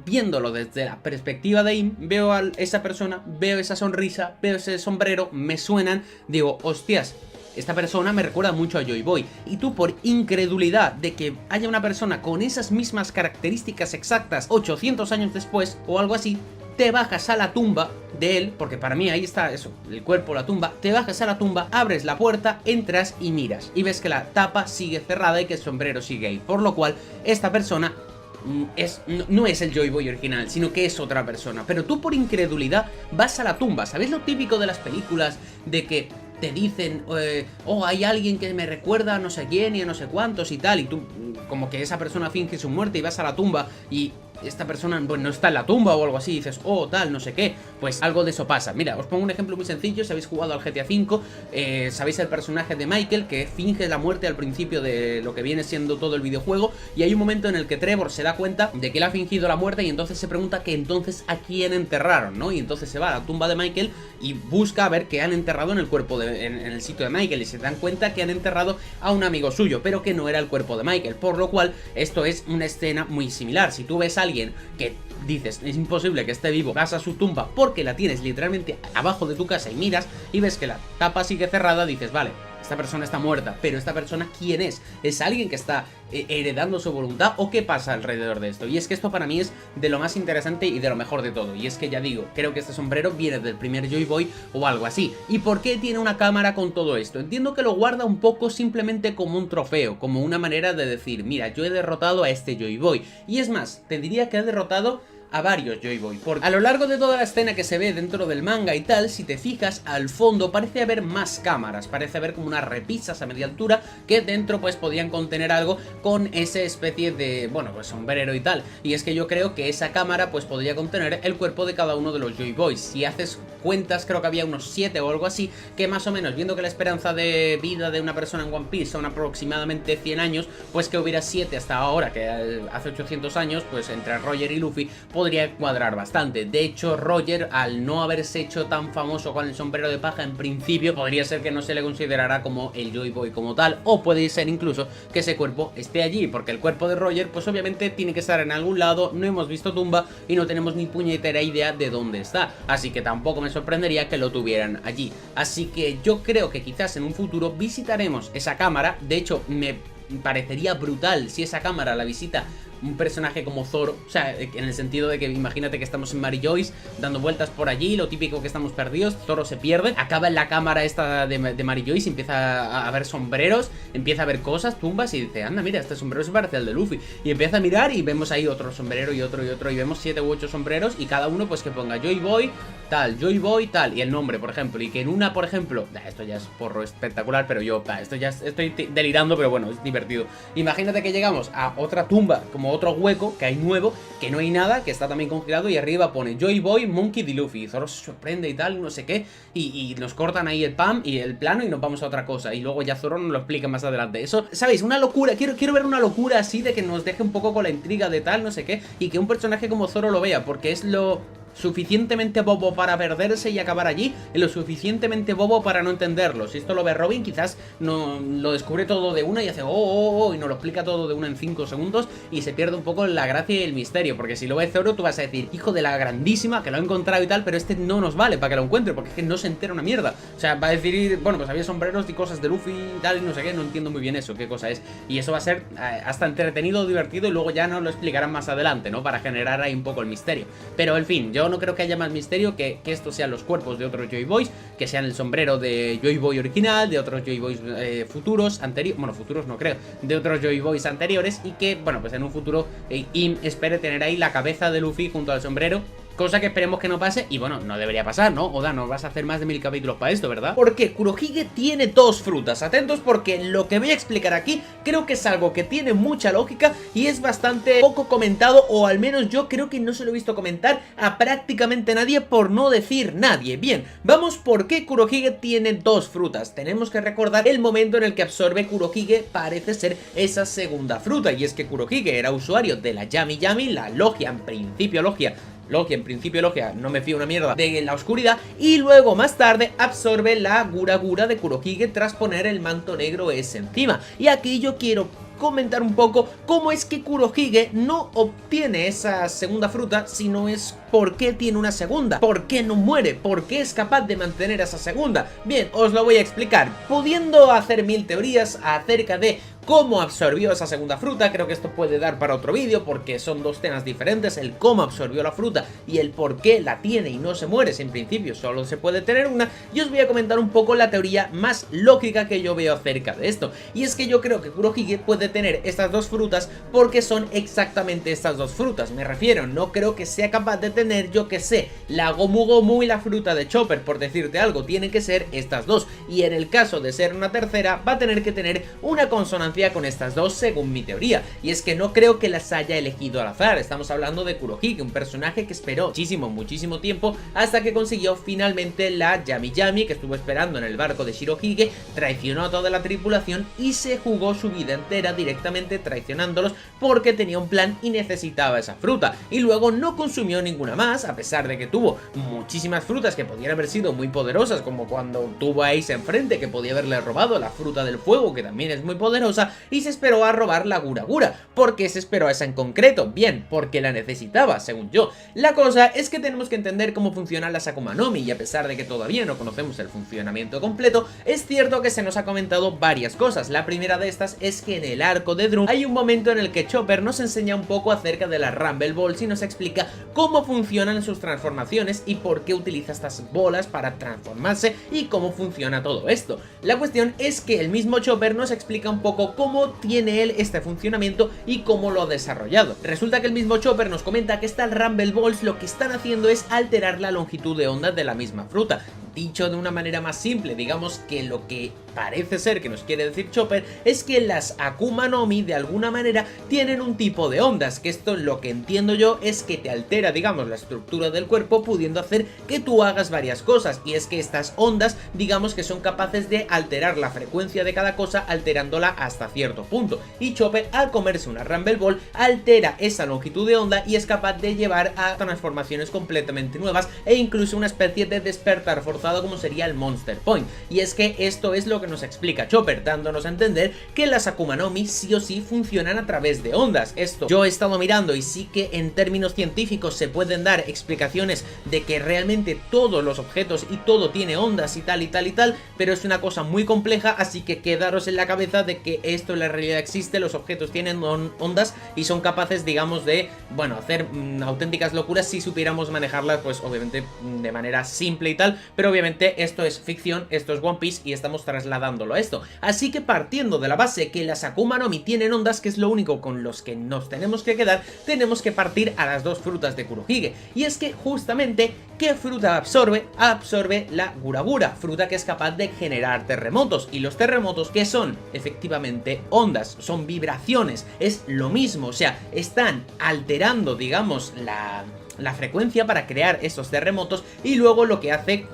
viéndolo desde la perspectiva de Im, veo a esa persona, veo esa sonrisa, veo ese sombrero, me suenan, digo, hostias, esta persona me recuerda mucho a Joy Boy. Y tú, por incredulidad de que haya una persona con esas mismas características exactas 800 años después o algo así, te bajas a la tumba de él, porque para mí ahí está eso, el cuerpo, la tumba, te bajas a la tumba, abres la puerta, entras y miras, y ves que la tapa sigue cerrada y que el sombrero sigue ahí, por lo cual esta persona no es el Joy Boy original, sino que es otra persona. Pero tú, por incredulidad, vas a la tumba. ¿Sabes lo típico de las películas de que te dicen, oh, hay alguien que me recuerda a no sé quién y a no sé cuántos y tal, y tú, como que esa persona finge su muerte y vas a la tumba y esta persona pues no está en la tumba o algo así, y dices, oh, tal, no sé qué? Pues algo de eso pasa. Mira, os pongo un ejemplo muy sencillo. Si habéis jugado al GTA V, sabéis el personaje de Michael, que finge la muerte al principio de lo que viene siendo todo el videojuego, y hay un momento en el que Trevor se da cuenta de que él ha fingido la muerte, y entonces se pregunta que entonces a quién enterraron, ¿no? Y entonces se va a la tumba de Michael y busca a ver qué han enterrado en el cuerpo en el sitio de Michael, y se dan cuenta que han enterrado a un amigo suyo, pero que no era el cuerpo de Michael, por lo cual esto es una escena muy similar. Si tú ves a alguien que dices, es imposible que esté vivo, vas a su tumba porque la tienes literalmente abajo de tu casa y miras y ves que la tapa sigue cerrada, dices, vale, esta persona está muerta, pero esta persona ¿quién es? ¿Es alguien que está heredando su voluntad o qué pasa alrededor de esto? Y es que esto para mí es de lo más interesante y de lo mejor de todo, y es que ya digo, creo que este sombrero viene del primer Joy Boy o algo así. ¿Y por qué tiene una cámara con todo esto? Entiendo que lo guarda un poco simplemente como un trofeo, como una manera de decir, mira, yo he derrotado a este Joy Boy, y es más, te diría que ha derrotado a varios Joy Boy, porque a lo largo de toda la escena que se ve dentro del manga y tal, si te fijas, al fondo parece haber más cámaras, parece haber como unas repisas a media altura que dentro pues podían contener algo con esa especie de, bueno, pues sombrero y tal, y es que yo creo que esa cámara pues podría contener el cuerpo de cada uno de los Joy Boys. Si haces cuentas, creo que había unos 7 o algo así, que más o menos, viendo que la esperanza de vida de una persona en One Piece son aproximadamente 100 años, pues que hubiera 7 hasta ahora, que hace 800 años, pues entre Roger y Luffy podría cuadrar bastante. De hecho, Roger, al no haberse hecho tan famoso con el sombrero de paja, en principio podría ser que no se le considerará como el Joy Boy como tal, o puede ser incluso que ese cuerpo esté allí, porque el cuerpo de Roger pues obviamente tiene que estar en algún lado, no hemos visto tumba y no tenemos ni puñetera idea de dónde está, así que tampoco me sorprendería que lo tuvieran allí. Así que yo creo que quizás en un futuro visitaremos esa cámara. De hecho, me parecería brutal si esa cámara la visita un personaje como Zoro, o sea, en el sentido de que imagínate que estamos en Mary Joyce dando vueltas por allí, lo típico que estamos perdidos, Zoro se pierde, acaba en la cámara esta de Mary Joyce, empieza a ver sombreros, empieza a ver cosas, tumbas y dice, anda, mira, este sombrero se parece al de Luffy, y empieza a mirar y vemos ahí otro sombrero y otro, y vemos 7 u 8 sombreros y cada uno pues que ponga Joy Boy, tal, y el nombre, por ejemplo, y que en una, por ejemplo, esto ya es porro espectacular, pero yo, esto ya estoy delirando, pero bueno, es divertido. Imagínate que llegamos a otra tumba, como otro hueco que hay nuevo, que no hay nada, que está también congelado y arriba pone Joy Boy, Monkey D. Luffy, y Zoro se sorprende y tal, no sé qué, y nos cortan ahí el pam y el plano y nos vamos a otra cosa, y luego ya Zoro nos lo explica más adelante. Eso, ¿sabéis? Una locura, quiero ver una locura así de que nos deje un poco con la intriga de tal, no sé qué, y que un personaje como Zoro lo vea, porque es lo suficientemente bobo para perderse y acabar allí, y lo suficientemente bobo para no entenderlo. Si esto lo ve Robin, quizás no lo descubre todo de una y hace y nos lo explica todo de una en 5 segundos y se pierde un poco la gracia y el misterio, porque si lo ve Zoro tú vas a decir, hijo de la grandísima, que lo ha encontrado y tal, pero este no nos vale para que lo encuentre, porque es que no se entera una mierda. O sea, va a decir, bueno, pues había sombreros y cosas de Luffy y tal y no sé qué, no entiendo muy bien eso, qué cosa es, y eso va a ser hasta entretenido, divertido, y luego ya nos lo explicarán más adelante, ¿no? Para generar ahí un poco el misterio. Pero en fin, yo no creo que haya más misterio que estos sean los cuerpos de otros Joy Boys, que sean el sombrero de Joy Boy original, de otros Joy Boys futuros, anteriores, bueno, futuros no creo, de otros Joy Boys anteriores, y que, bueno, pues en un futuro Im espere tener ahí la cabeza de Luffy junto al sombrero. Cosa que esperemos que no pase, y bueno, no debería pasar, ¿no? Oda, no vas a hacer más de 1000 capítulos para esto, ¿verdad? Porque Kurohige tiene 2 frutas, atentos, porque lo que voy a explicar aquí creo que es algo que tiene mucha lógica y es bastante poco comentado, o al menos yo creo que no se lo he visto comentar a prácticamente nadie, por no decir nadie. Bien, vamos por qué Kurohige tiene 2 frutas. Tenemos que recordar el momento en el que absorbe Kurohige, parece ser esa segunda fruta, y es que Kurohige era usuario de la Yami Yami, la logia, en principio logia, no me fío una mierda, de la oscuridad, y luego más tarde absorbe la Gura Gura de Kurohige tras poner el manto negro ese encima. Y aquí yo quiero comentar un poco cómo es que Kurohige no obtiene esa segunda fruta, sino es por qué tiene una segunda, por qué no muere, por qué es capaz de mantener esa segunda. Bien, os lo voy a explicar, pudiendo hacer 1000 teorías acerca de cómo absorbió esa segunda fruta. Creo que esto puede dar para otro vídeo, porque son 2 temas diferentes, el cómo absorbió la fruta y el por qué la tiene y no se muere, si en principio solo se puede tener una. Y os voy a comentar un poco la teoría más lógica que yo veo acerca de esto, y es que yo creo que Kurohige puede tener estas 2 frutas porque son exactamente estas 2 frutas, me refiero, no creo que sea capaz de tener, yo que sé, la Gomu Gomu y la fruta de Chopper, por decirte algo, tienen que ser estas 2, y en el caso de ser una tercera va a tener que tener una consonancia con estas 2 según mi teoría, y es que no creo que las haya elegido al azar. Estamos hablando de Kurohige, un personaje que esperó muchísimo tiempo hasta que consiguió finalmente la Yami Yami, que estuvo esperando en el barco de Shirohige, traicionó a toda la tripulación y se jugó su vida entera directamente traicionándolos porque tenía un plan y necesitaba esa fruta, y luego no consumió ninguna más, a pesar de que tuvo muchísimas frutas que podían haber sido muy poderosas, como cuando tuvo a Ace enfrente, que podía haberle robado la fruta del fuego, que también es muy poderosa. cosa y se esperó a robar la Gura Gura. ¿Por qué se esperó a esa en concreto? Bien, porque la necesitaba, según yo. La cosa es que tenemos que entender cómo funcionan las Akuma no Mi, y a pesar de que todavía no conocemos el funcionamiento completo, es cierto que se nos ha comentado varias cosas. La primera de estas es que en el arco de Drum hay un momento en el que Chopper nos enseña un poco acerca de las Rumble Balls y nos explica cómo funcionan sus transformaciones y por qué utiliza estas bolas para transformarse y cómo funciona todo esto. La cuestión es que el mismo Chopper nos explica un poco cómo tiene él este funcionamiento y cómo lo ha desarrollado. Resulta que el mismo Chopper nos comenta que estas Rumble Balls lo que están haciendo es alterar la longitud de onda de la misma fruta. Dicho de una manera más simple, digamos que lo que parece ser que nos quiere decir Chopper es que las Akuma no Mi de alguna manera tienen un tipo de ondas, que esto lo que entiendo yo es que te altera, digamos, la estructura del cuerpo, pudiendo hacer que tú hagas varias cosas, y es que estas ondas, digamos que son capaces de alterar la frecuencia de cada cosa, alterándola hasta cierto punto, y Chopper al comerse una Rumble Ball altera esa longitud de onda y es capaz de llevar a transformaciones completamente nuevas e incluso una especie de despertar forzado como sería el Monster Point. Y es que esto es lo que nos explica Chopper, dándonos a entender que las Akuma no Mi sí o sí funcionan a través de ondas. Esto yo he estado mirando y sí que en términos científicos se pueden dar explicaciones de que realmente todos los objetos y todo tiene ondas y tal y tal y tal, pero es una cosa muy compleja, así que quedaros en la cabeza de que esto en la realidad existe, los objetos tienen ondas y son capaces, digamos, de, bueno, hacer auténticas locuras si supiéramos manejarlas, pues obviamente de manera simple y tal, pero obviamente esto es ficción, esto es One Piece y estamos trasladándolo a esto. Así que partiendo de la base que las Akuma no Mi tienen ondas, que es lo único con los que nos tenemos que quedar, tenemos que partir a las dos frutas de Kurohige. Y es que justamente, ¿qué fruta absorbe? Absorbe la Gura Gura, fruta que es capaz de generar terremotos. Y los terremotos, ¿qué son? Efectivamente ondas, son vibraciones, es lo mismo, o sea, están alterando, digamos, la frecuencia para crear esos terremotos, y luego lo que hace,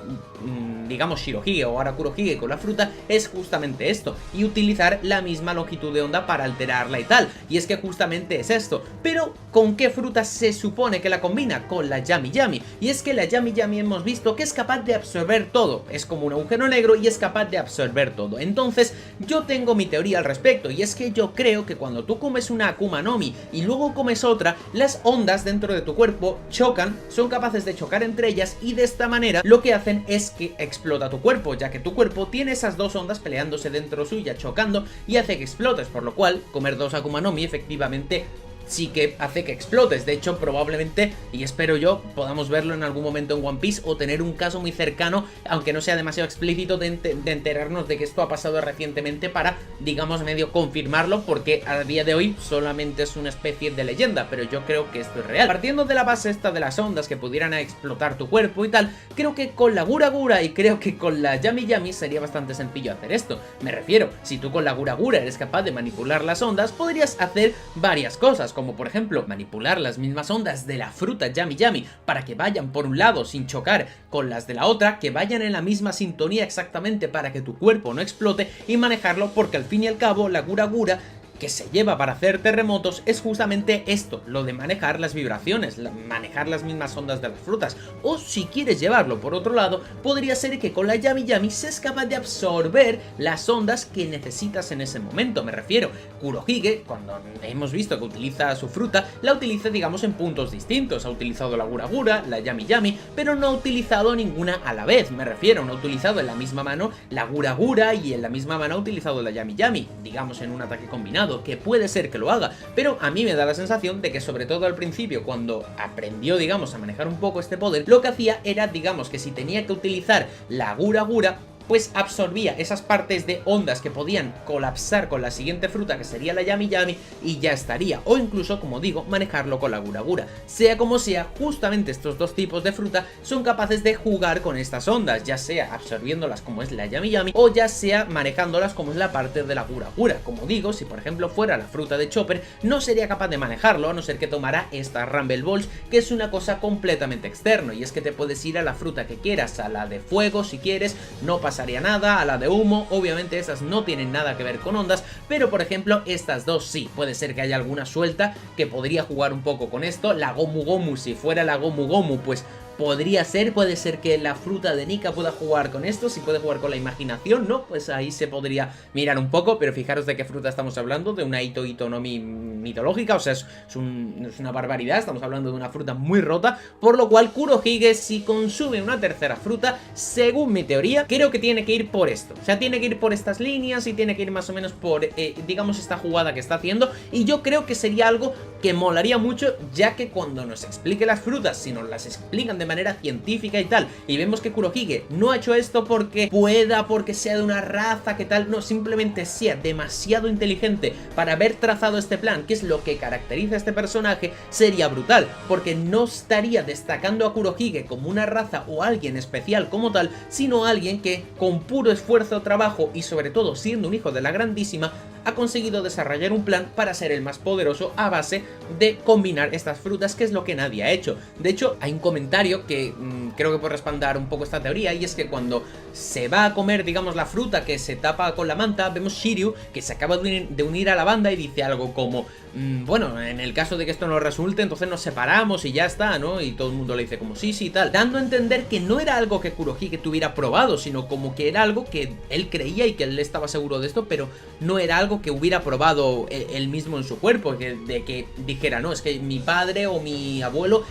digamos, Shirohige o ahora Kurohige con la fruta es justamente esto, y utilizar la misma longitud de onda para alterarla y tal. Y es que justamente es esto. Pero ¿con qué fruta se supone que la combina? Con la Yami Yami. Y es que la Yami Yami hemos visto que es capaz de absorber todo, es como un agujero negro y es capaz de absorber todo. Entonces yo tengo mi teoría al respecto, y es que yo creo que cuando tú comes una Akuma no Mi y luego comes otra, las ondas dentro de tu cuerpo chocan, son capaces de chocar entre ellas, y de esta manera lo que hacen es que explota tu cuerpo, ya que tu cuerpo tiene esas dos ondas peleándose dentro suya, chocando, y hace que explotes, por lo cual comer dos Akuma no Mi efectivamente sí que hace que explotes. De hecho, probablemente, y espero yo, podamos verlo en algún momento en One Piece, o tener un caso muy cercano, aunque no sea demasiado explícito, de enterarnos de que esto ha pasado recientemente para, digamos, medio confirmarlo, porque a día de hoy solamente es una especie de leyenda, pero yo creo que esto es real. Partiendo de la base esta de las ondas que pudieran explotar tu cuerpo y tal, creo que con la Gura Gura y creo que con la Yami Yami sería bastante sencillo hacer esto. Me refiero, si tú con la Gura Gura eres capaz de manipular las ondas, podrías hacer varias cosas, como por ejemplo manipular las mismas ondas de la fruta Yami Yami para que vayan por un lado sin chocar con las de la otra, que vayan en la misma sintonía exactamente para que tu cuerpo no explote, y manejarlo, porque al fin y al cabo la Gura Gura que se lleva para hacer terremotos es justamente esto, lo de manejar las vibraciones, manejar las mismas ondas de las frutas. O si quieres llevarlo por otro lado, podría ser que con la Yami Yami seas capaz de absorber las ondas que necesitas en ese momento. Me refiero, Kurohige, cuando hemos visto que utiliza su fruta, la utiliza, digamos, en puntos distintos. Ha utilizado la Gura Gura, la Yami Yami, pero no ha utilizado ninguna a la vez. Me refiero, no ha utilizado en la misma mano la Gura Gura y en la misma mano ha utilizado la Yami Yami, digamos, en un ataque combinado, que puede ser que lo haga, pero a mí me da la sensación de que, sobre todo al principio, cuando aprendió, digamos, a manejar un poco este poder, lo que hacía era, digamos, que si tenía que utilizar la Gura Gura, pues absorbía esas partes de ondas que podían colapsar con la siguiente fruta, que sería la Yami Yami, y ya estaría. O incluso, como digo, manejarlo con la Gura Gura. Sea como sea, justamente estos dos tipos de fruta son capaces de jugar con estas ondas, ya sea absorbiéndolas como es la Yami Yami, o ya sea manejándolas como es la parte de la Gura Gura. Como digo, si por ejemplo fuera la fruta de Chopper, no sería capaz de manejarlo, a no ser que tomara estas Rumble Balls, que es una cosa completamente externa, y es que te puedes ir a la fruta que quieras, a la de fuego si quieres, no pasa nada, a la de humo, obviamente esas no tienen nada que ver con ondas, pero por ejemplo estas dos sí, puede ser que haya alguna suelta que podría jugar un poco con esto. La Gomu Gomu, si fuera la Gomu Gomu, pues podría ser, puede ser que la fruta de Nika pueda jugar con esto, si puede jugar con la imaginación, ¿no? Pues ahí se podría mirar un poco, pero fijaros de qué fruta estamos hablando, de una Itonomi mitológica, o sea, es una barbaridad, estamos hablando de una fruta muy rota, por lo cual Kurohige, si consume una tercera fruta, según mi teoría, creo que tiene que ir por esto, o sea, tiene que ir por estas líneas y tiene que ir más o menos por, digamos, esta jugada que está haciendo, y yo creo que sería algo que molaría mucho, ya que cuando nos explique las frutas, si nos las explican de manera científica y tal, y vemos que Kurohige no ha hecho esto porque pueda, porque sea de una raza que tal, no, simplemente sea demasiado inteligente para haber trazado este plan, que es lo que caracteriza a este personaje, sería brutal, porque no estaría destacando a Kurohige como una raza o alguien especial como tal, sino alguien que con puro esfuerzo, trabajo y sobre todo siendo un hijo de la grandísima, ha conseguido desarrollar un plan para ser el más poderoso a base de combinar estas frutas, que es lo que nadie ha hecho. De hecho, hay un comentario que creo que puede respaldar un poco esta teoría, y es que cuando se va a comer, digamos, la fruta que se tapa con la manta, vemos Shiryu que se acaba de unir a la banda y dice algo como bueno, en el caso de que esto no resulte, entonces nos separamos y ya está, ¿no? Y todo el mundo le dice como sí, sí, tal, dando a entender que no era algo que Kurohige tuviera probado, sino como que era algo que él creía y que él estaba seguro de esto, pero no era algo que hubiera probado él mismo en su cuerpo, de que dijera, no, es que mi padre o mi abuelo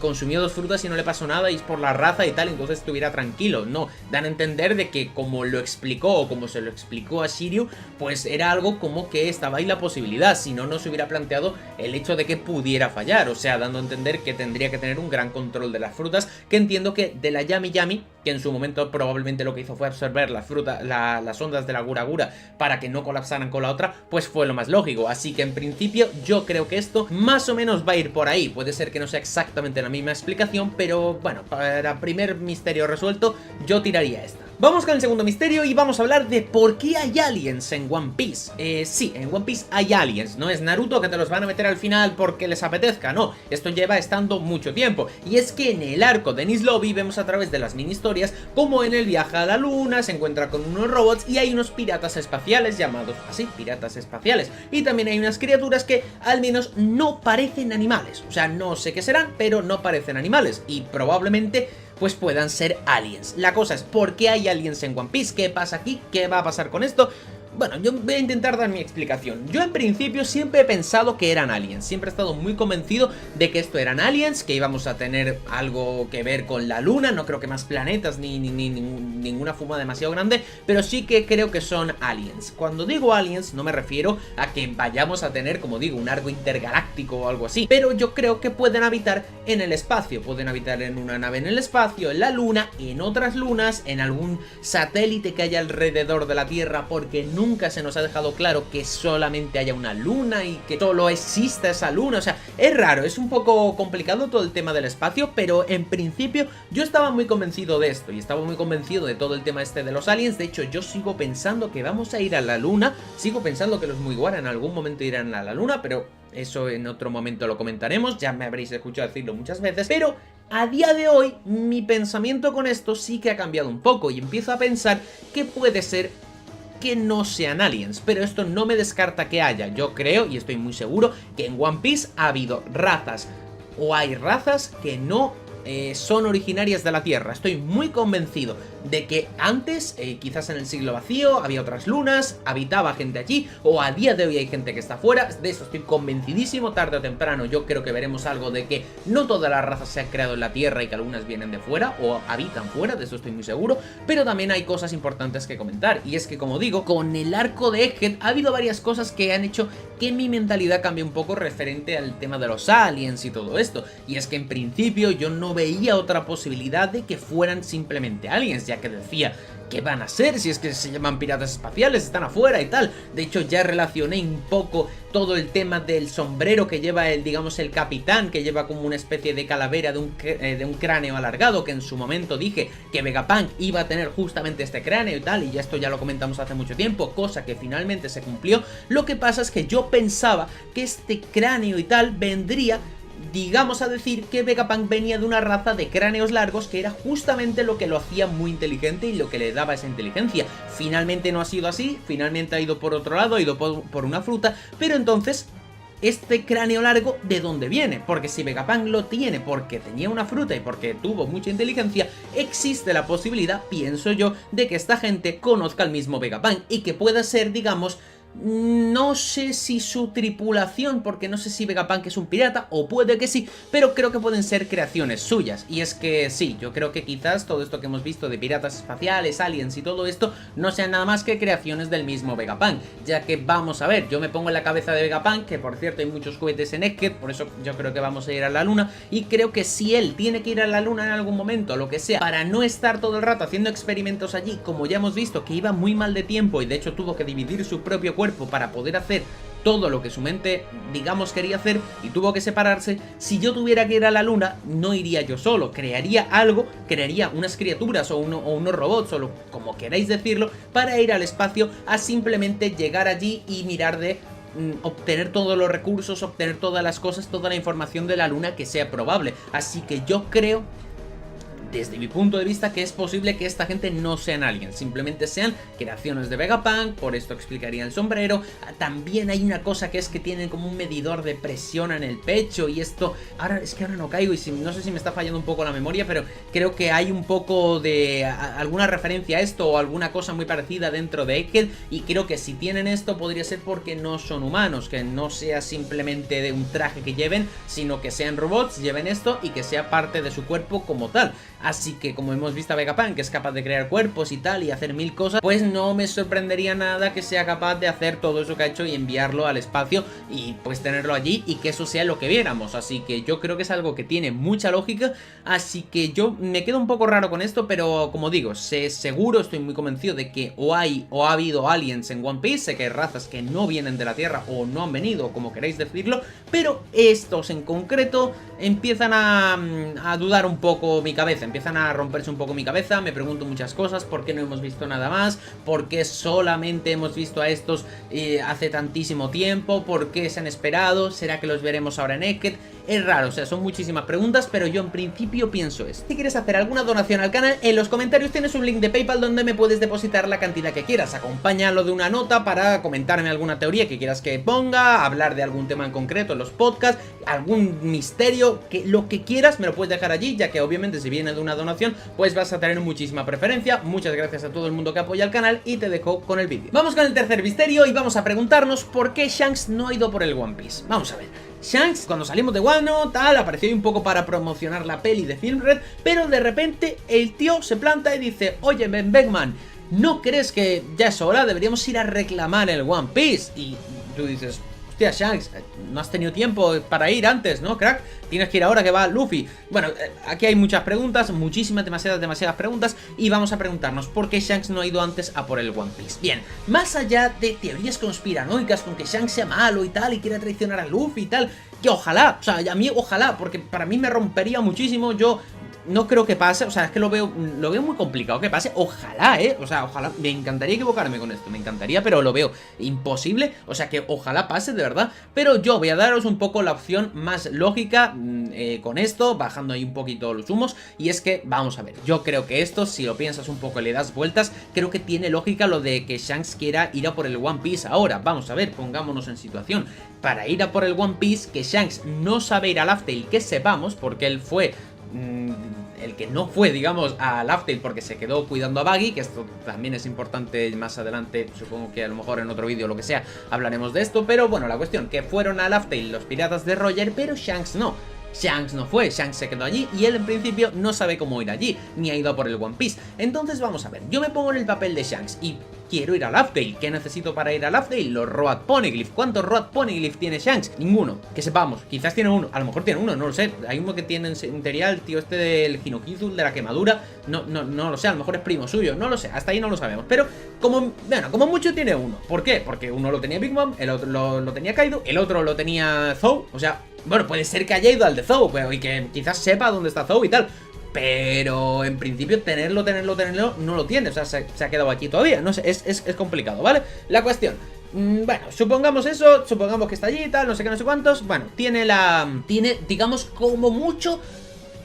consumió 2 frutas y no le pasó nada y es por la raza y tal, entonces estuviera tranquilo. No, dan a entender de que como lo explicó o como se lo explicó a Shiryu, pues era algo como que estaba ahí la posibilidad, si no, no se hubiera planteado el hecho de que pudiera fallar, o sea, dando a entender que tendría que tener un gran control de las frutas, que entiendo que de la Yami Yami, que en su momento probablemente lo que hizo fue absorber las ondas de la Gura Gura para que no colapsaran con la otra, pues fue lo más lógico. Así que en principio yo creo que esto más o menos va a ir por ahí. Puede ser que no sea exactamente la misma explicación, pero bueno, para primer misterio resuelto yo tiraría esta. Vamos con el segundo misterio y vamos a hablar de por qué hay aliens en One Piece. Sí, en One Piece hay aliens, no es Naruto que te los van a meter al final porque les apetezca, no, esto lleva estando mucho tiempo. Y es que en el arco de Enies Lobby vemos a través de las mini historias como en el viaje a la luna se encuentra con unos robots y hay unos piratas espaciales llamados así, piratas espaciales. Y también hay unas criaturas que al menos no parecen animales, o sea, no sé qué serán, pero no parecen animales y probablemente pues puedan ser aliens. La cosa es, ¿por qué hay aliens en One Piece? ¿Qué pasa aquí? ¿Qué va a pasar con esto? Bueno, yo voy a intentar dar mi explicación. Yo en principio siempre he pensado que eran aliens, siempre he estado muy convencido de que esto eran aliens, que íbamos a tener algo que ver con la luna, no creo que más planetas ni ninguna fuma demasiado grande, pero sí que creo que son aliens. Cuando digo aliens no me refiero a que vayamos a tener, como digo, un arco intergaláctico o algo así, pero yo creo que pueden habitar en el espacio, pueden habitar en una nave en el espacio, en la luna, en otras lunas, en algún satélite que haya alrededor de la Tierra, porque nunca se nos ha dejado claro que solamente haya una luna y que solo exista esa luna. O sea, es raro, es un poco complicado todo el tema del espacio, pero en principio yo estaba muy convencido de esto y estaba muy convencido de todo el tema este de los aliens. De hecho, yo sigo pensando que vamos a ir a la luna, sigo pensando que los Mugiwara en algún momento irán a la luna, pero eso en otro momento lo comentaremos, ya me habréis escuchado decirlo muchas veces, pero a día de hoy mi pensamiento con esto sí que ha cambiado un poco y empiezo a pensar que puede ser que no sean aliens, pero esto no me descarta que haya. Yo creo y estoy muy seguro que en One Piece ha habido razas o hay razas que no son originarias de la Tierra. Estoy muy convencido de que antes, quizás en el siglo vacío, había otras lunas, habitaba gente allí, o a día de hoy hay gente que está fuera. De eso estoy convencidísimo. Tarde o temprano yo creo que veremos algo de que no todas las razas se han creado en la Tierra y que algunas vienen de fuera o habitan fuera, de eso estoy muy seguro. Pero también hay cosas importantes que comentar, y es que, como digo, con el arco de Egghead ha habido varias cosas que han hecho que mi mentalidad cambie un poco referente al tema de los aliens y todo esto. Y es que en principio yo no veía otra posibilidad de que fueran simplemente aliens, ya que decía, ¿qué van a ser si es que se llaman piratas espaciales? Están afuera y tal. De hecho, ya relacioné un poco todo el tema del sombrero que lleva el, digamos, el capitán, que lleva como una especie de calavera de un cráneo alargado, que en su momento dije que Vegapunk iba a tener justamente este cráneo y tal, y ya esto ya lo comentamos hace mucho tiempo, cosa que finalmente se cumplió. Lo que pasa es que yo pensaba que este cráneo y tal vendría, digamos, a decir que Vegapunk venía de una raza de cráneos largos, que era justamente lo que lo hacía muy inteligente y lo que le daba esa inteligencia. Finalmente no ha sido así, finalmente ha ido por otro lado, ha ido por una fruta, pero entonces este cráneo largo de dónde viene, porque si Vegapunk lo tiene porque tenía una fruta y porque tuvo mucha inteligencia, existe la posibilidad, pienso yo, de que esta gente conozca al mismo Vegapunk y que pueda ser, digamos, no sé si su tripulación, porque no sé si Vegapunk es un pirata, o puede que sí, pero creo que pueden ser creaciones suyas. Y es que sí, yo creo que quizás todo esto que hemos visto de piratas espaciales, aliens y todo esto, no sean nada más que creaciones del mismo Vegapunk. Ya que vamos a ver, yo me pongo en la cabeza de Vegapunk, que por cierto hay muchos cohetes en Egghead, por eso yo creo que vamos a ir a la luna, y creo que si él tiene que ir a la luna en algún momento, lo que sea, para no estar todo el rato haciendo experimentos allí, como ya hemos visto que iba muy mal de tiempo y de hecho tuvo que dividir su propio cuerpo para poder hacer todo lo que su mente, digamos, quería hacer y tuvo que separarse. Si yo tuviera que ir a la luna, no iría yo solo, crearía algo, crearía unas criaturas o unos robots o como queráis decirlo, para ir al espacio a simplemente llegar allí y mirar de obtener todos los recursos, obtener todas las cosas, toda la información de la luna que sea probable. Así que yo creo, desde mi punto de vista, que es posible que esta gente no sean aliens, simplemente sean creaciones de Vegapunk, por esto explicaría el sombrero. También hay una cosa que es que tienen como un medidor de presión en el pecho y esto, ahora no caigo y no sé si me está fallando un poco la memoria, pero creo que hay un poco de alguna referencia a esto o alguna cosa muy parecida dentro de Egghead, y creo que si tienen esto podría ser porque no son humanos, que no sea simplemente de un traje que lleven, sino que sean robots, lleven esto y que sea parte de su cuerpo como tal. Así que como hemos visto a Vegapunk, que es capaz de crear cuerpos y tal y hacer mil cosas, pues no me sorprendería nada que sea capaz de hacer todo eso que ha hecho y enviarlo al espacio y pues tenerlo allí y que eso sea lo que viéramos. Así que yo creo que es algo que tiene mucha lógica, así que yo me quedo un poco raro con esto, pero como digo, seguro, estoy muy convencido de que o ha habido aliens en One Piece. Sé que hay razas que no vienen de la Tierra o no han venido, como queráis decirlo, pero estos en concreto empiezan a dudar un poco mi cabeza, empiezan a romperse un poco mi cabeza, me pregunto muchas cosas. ¿Por qué no hemos visto nada más? ¿Por qué solamente hemos visto a estos hace tantísimo tiempo? ¿Por qué se han esperado? ¿Será que los veremos ahora en Egghead? Es raro, o sea, son muchísimas preguntas, pero yo en principio pienso esto. Si quieres hacer alguna donación al canal, en los comentarios tienes un link de PayPal donde me puedes depositar la cantidad que quieras. Acompáñalo de una nota para comentarme alguna teoría que quieras que ponga, hablar de algún tema en concreto en los podcasts, algún misterio, lo que quieras me lo puedes dejar allí, ya que obviamente si viene de una donación pues vas a tener muchísima preferencia. Muchas gracias a todo el mundo que apoya el canal y te dejo con el vídeo. Vamos con el tercer misterio y vamos a preguntarnos por qué Shanks no ha ido por el One Piece. Vamos a ver. Shanks, cuando salimos de Wano, tal, apareció ahí un poco para promocionar la peli de Film Red, pero de repente el tío se planta y dice: oye, Ben Beckman, ¿no crees que ya es hora? Deberíamos ir a reclamar el One Piece. Y tú dices: hostia, Shanks, no has tenido tiempo para ir antes, ¿no, crack? Tienes que ir ahora que va Luffy. Bueno, aquí hay muchas preguntas, muchísimas, demasiadas preguntas, y vamos a preguntarnos por qué Shanks no ha ido antes a por el One Piece. Bien, más allá de teorías conspiranoicas con que Shanks sea malo y tal, y quiera traicionar a Luffy y tal, que ojalá, o sea, a mí ojalá, porque para mí me rompería muchísimo. Yo no creo que pase, o sea, es que lo veo muy complicado que pase. Ojalá, o sea, ojalá, me encantaría equivocarme con esto, me encantaría, pero lo veo imposible. O sea, que ojalá pase, de verdad. Pero yo voy a daros un poco la opción más lógica con esto, bajando ahí un poquito los humos. Y es que, vamos a ver, yo creo que esto, si lo piensas un poco y le das vueltas, creo que tiene lógica lo de que Shanks quiera ir a por el One Piece ahora. Vamos a ver, pongámonos en situación. Para ir a por el One Piece, que Shanks no sabe ir a Laugh Tale, que sepamos, porque él fue el que no fue, digamos, a Laugh Tale porque se quedó cuidando a Buggy, que esto también es importante más adelante, supongo que a lo mejor en otro vídeo o lo que sea hablaremos de esto, pero bueno, la cuestión, que fueron a Laugh Tale los piratas de Roger, pero Shanks no. Shanks no fue, Shanks se quedó allí y él en principio no sabe cómo ir allí, ni ha ido a por el One Piece. Entonces vamos a ver, yo me pongo en el papel de Shanks y quiero ir a Laugh Tale. ¿Qué necesito para ir a Laugh Tale? Los Road Poneglyph. ¿Cuántos Road Poneglyph tiene Shanks? Ninguno, que sepamos, quizás tiene uno, a lo mejor tiene uno, no lo sé. Hay uno que tiene en teoría el tío este del Hinokizul, de la quemadura, no lo sé, a lo mejor es primo suyo, no lo sé, hasta ahí no lo sabemos, pero como mucho tiene uno. ¿Por qué? Porque uno lo tenía Big Mom, el otro lo tenía Kaido, el otro lo tenía Zou, o sea, bueno, puede ser que haya ido al de Zou, pero y que quizás sepa dónde está Zou y tal. Pero en principio tenerlo no lo tiene, o sea, se ha quedado aquí todavía, no sé, es complicado, ¿vale? La cuestión, bueno, supongamos eso, supongamos que está allí y tal, no sé qué, no sé cuántos. Bueno, tiene, digamos, como mucho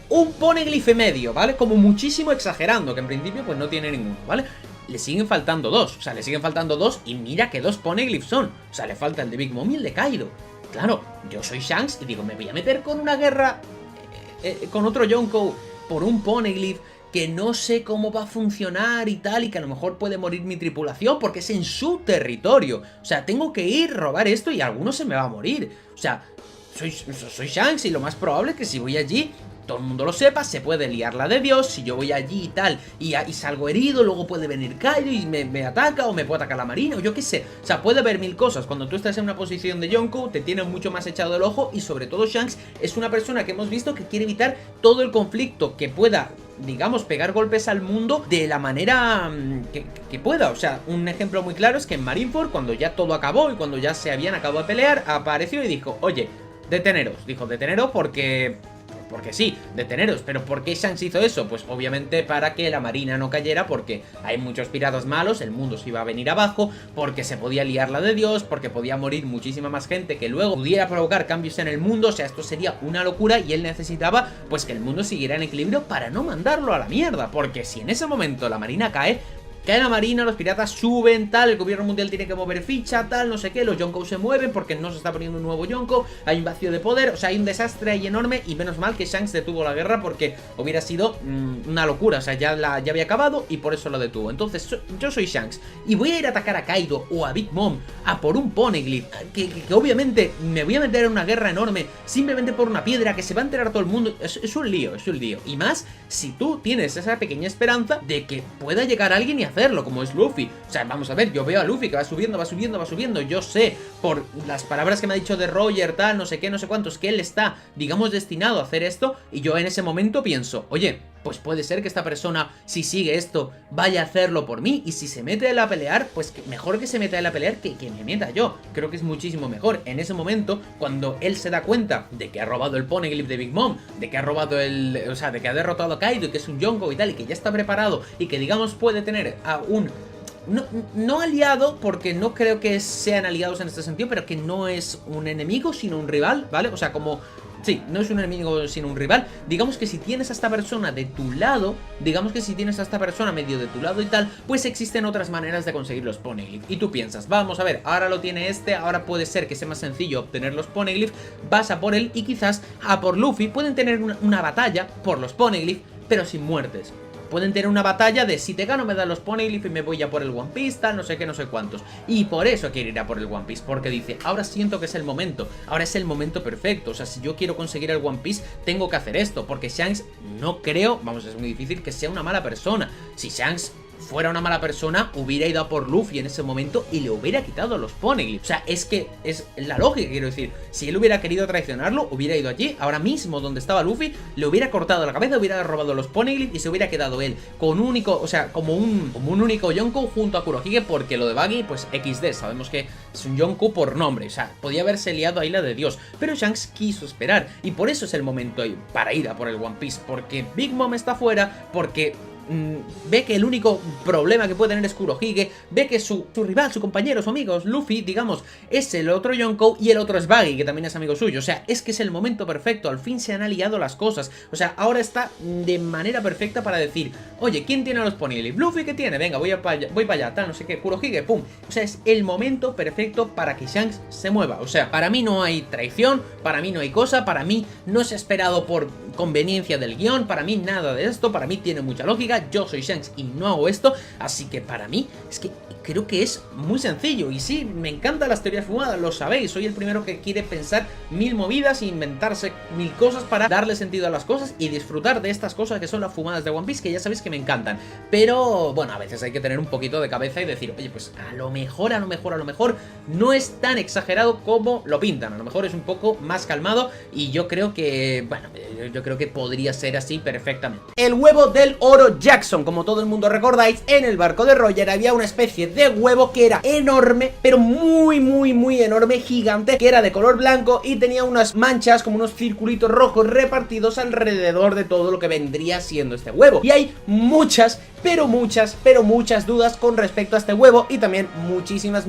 un Poneglyph medio, ¿vale? Como muchísimo exagerando, que en principio pues no tiene ninguno, ¿vale? Le siguen faltando dos, o sea, le siguen faltando dos y mira que dos Poneglyphs son. O sea, le falta el de Big Mom y el de Kaido. claro, yo soy Shanks y digo, me voy a meter con una guerra con otro Yonkou por un Poneglyph que no sé cómo va a funcionar y tal, y que a lo mejor puede morir mi tripulación porque es en su territorio. O sea, tengo que ir, robar esto y alguno se me va a morir. O sea, soy Shanks y lo más probable es que si voy allí, todo el mundo lo sepa, se puede liar la de Dios. Si yo voy allí y tal, y salgo herido, luego puede venir Kaido y me ataca, o me puede atacar la marina, o yo qué sé. O sea, puede haber mil cosas. Cuando tú estás en una posición de Yonkou, te tienen mucho más echado el ojo, y sobre todo Shanks es una persona que hemos visto que quiere evitar todo el conflicto que pueda, digamos, pegar golpes al mundo de la manera que pueda. O sea, un ejemplo muy claro es que en Marineford, cuando ya todo acabó y cuando ya se habían acabado de pelear, apareció y dijo, oye, deteneros. Dijo, deteneros porque sí, deteneros. ¿Pero por qué Shanks hizo eso? Pues obviamente para que la marina no cayera, porque hay muchos piratas malos, el mundo se iba a venir abajo, porque se podía liar la de Dios, porque podía morir muchísima más gente que luego pudiera provocar cambios en el mundo. O sea, esto sería una locura y él necesitaba pues que el mundo siguiera en equilibrio para no mandarlo a la mierda, porque si en ese momento la marina cae la marina, los piratas suben, tal, el gobierno mundial tiene que mover ficha, tal, no sé qué, los Yonkou se mueven porque no se está poniendo un nuevo Yonkou, hay un vacío de poder, o sea, hay un desastre ahí enorme, y menos mal que Shanks detuvo la guerra porque hubiera sido una locura. O sea, ya había acabado y por eso lo detuvo. Entonces, yo soy Shanks y voy a ir a atacar a Kaido o a Big Mom a por un Poneglyph, que obviamente me voy a meter en una guerra enorme simplemente por una piedra que se va a enterar todo el mundo. Es un lío, es un lío. Y más si tú tienes esa pequeña esperanza de que pueda llegar alguien y hacerlo, como es Luffy. O sea, vamos a ver, yo veo a Luffy que va subiendo, va subiendo, va subiendo. Yo sé, por las palabras que me ha dicho de Roger, tal, no sé qué, no sé cuántos, que él está, digamos, destinado a hacer esto. Y yo en ese momento pienso, oye, pues puede ser que esta persona, si sigue esto, vaya a hacerlo por mí. Y si se mete él a pelear, pues mejor que se meta él a pelear que me meta yo. Creo que es muchísimo mejor. En ese momento, cuando él se da cuenta de que ha robado el Poneglyph de Big Mom, de que ha robado o sea, de que ha derrotado a Kaido y que es un Yonkou y tal, y que ya está preparado y que, digamos, puede tener a un... No aliado, porque no creo que sean aliados en este sentido, pero que no es un enemigo, sino un rival, ¿vale? O sea, como... Sí, no es un enemigo sino un rival. Digamos que si tienes a esta persona de tu lado, digamos que si tienes a esta persona medio de tu lado y tal, pues existen otras maneras de conseguir los Poneglyph. Y tú piensas, vamos a ver, ahora lo tiene este, ahora puede ser que sea más sencillo obtener los Poneglyph. Vas a por él y quizás a por Luffy pueden tener una batalla por los Poneglyph, pero sin muertes. Pueden tener una batalla de si te gano me dan los Poneglyph y me voy a por el One Piece, tal, no sé qué, no sé cuántos. Y por eso quiere ir a por el One Piece, porque dice, ahora siento que es el momento, ahora es el momento perfecto. O sea, si yo quiero conseguir el One Piece, tengo que hacer esto, porque Shanks no creo, vamos, es muy difícil que sea una mala persona. Si Shanks fuera una mala persona, hubiera ido a por Luffy en ese momento y le hubiera quitado los Poneglyph. O sea, es que es la lógica, quiero decir. Si él hubiera querido traicionarlo, hubiera ido allí, ahora mismo donde estaba Luffy, le hubiera cortado la cabeza, hubiera robado los Poneglyph y se hubiera quedado él con un único, o sea, como un único Yonkou junto a Kurohige, porque lo de Buggy, pues XD, sabemos que es un Yonkou por nombre. O sea, podía haberse liado ahí la de Dios, pero Shanks quiso esperar y por eso es el momento para ir a por el One Piece, porque Big Mom está fuera, porque ve que el único problema que puede tener es Kurohige, ve que su rival, su compañero, su amigo, Luffy, digamos, es el otro Yonkou y el otro es Buggy, que también es amigo suyo. O sea, es que es el momento perfecto, al fin se han aliado las cosas. O sea, ahora está de manera perfecta para decir, oye, ¿quién tiene los Poneglyph? Luffy, ¿qué tiene? Venga, voy para allá, tal, no sé qué, Kurohige, pum. O sea, es el momento perfecto para que Shanks se mueva. O sea, para mí no hay traición, para mí no hay cosa, para mí no es esperado por conveniencia del guión, para mí nada de esto, para mí tiene mucha lógica. Yo soy Shanks y no hago esto, así que para mí es que creo que es muy sencillo. Y sí, me encantan las teorías fumadas, lo sabéis, soy el primero que quiere pensar mil movidas e inventarse mil cosas para darle sentido a las cosas y disfrutar de estas cosas que son las fumadas de One Piece, que ya sabéis que me encantan. Pero bueno, a veces hay que tener un poquito de cabeza y decir, oye, pues a lo mejor no es tan exagerado como lo pintan, a lo mejor es un poco más calmado, y yo creo que, bueno, yo creo que podría ser así perfectamente. El huevo del Oro Jackson, como todo el mundo recordáis, en el barco de Roger había una especie de huevo que era enorme, pero muy enorme, gigante, que era de color blanco y tenía unas manchas, como unos circulitos rojos repartidos alrededor de todo lo que vendría siendo este huevo. Y hay muchas dudas con respecto a este huevo, y también muchísimas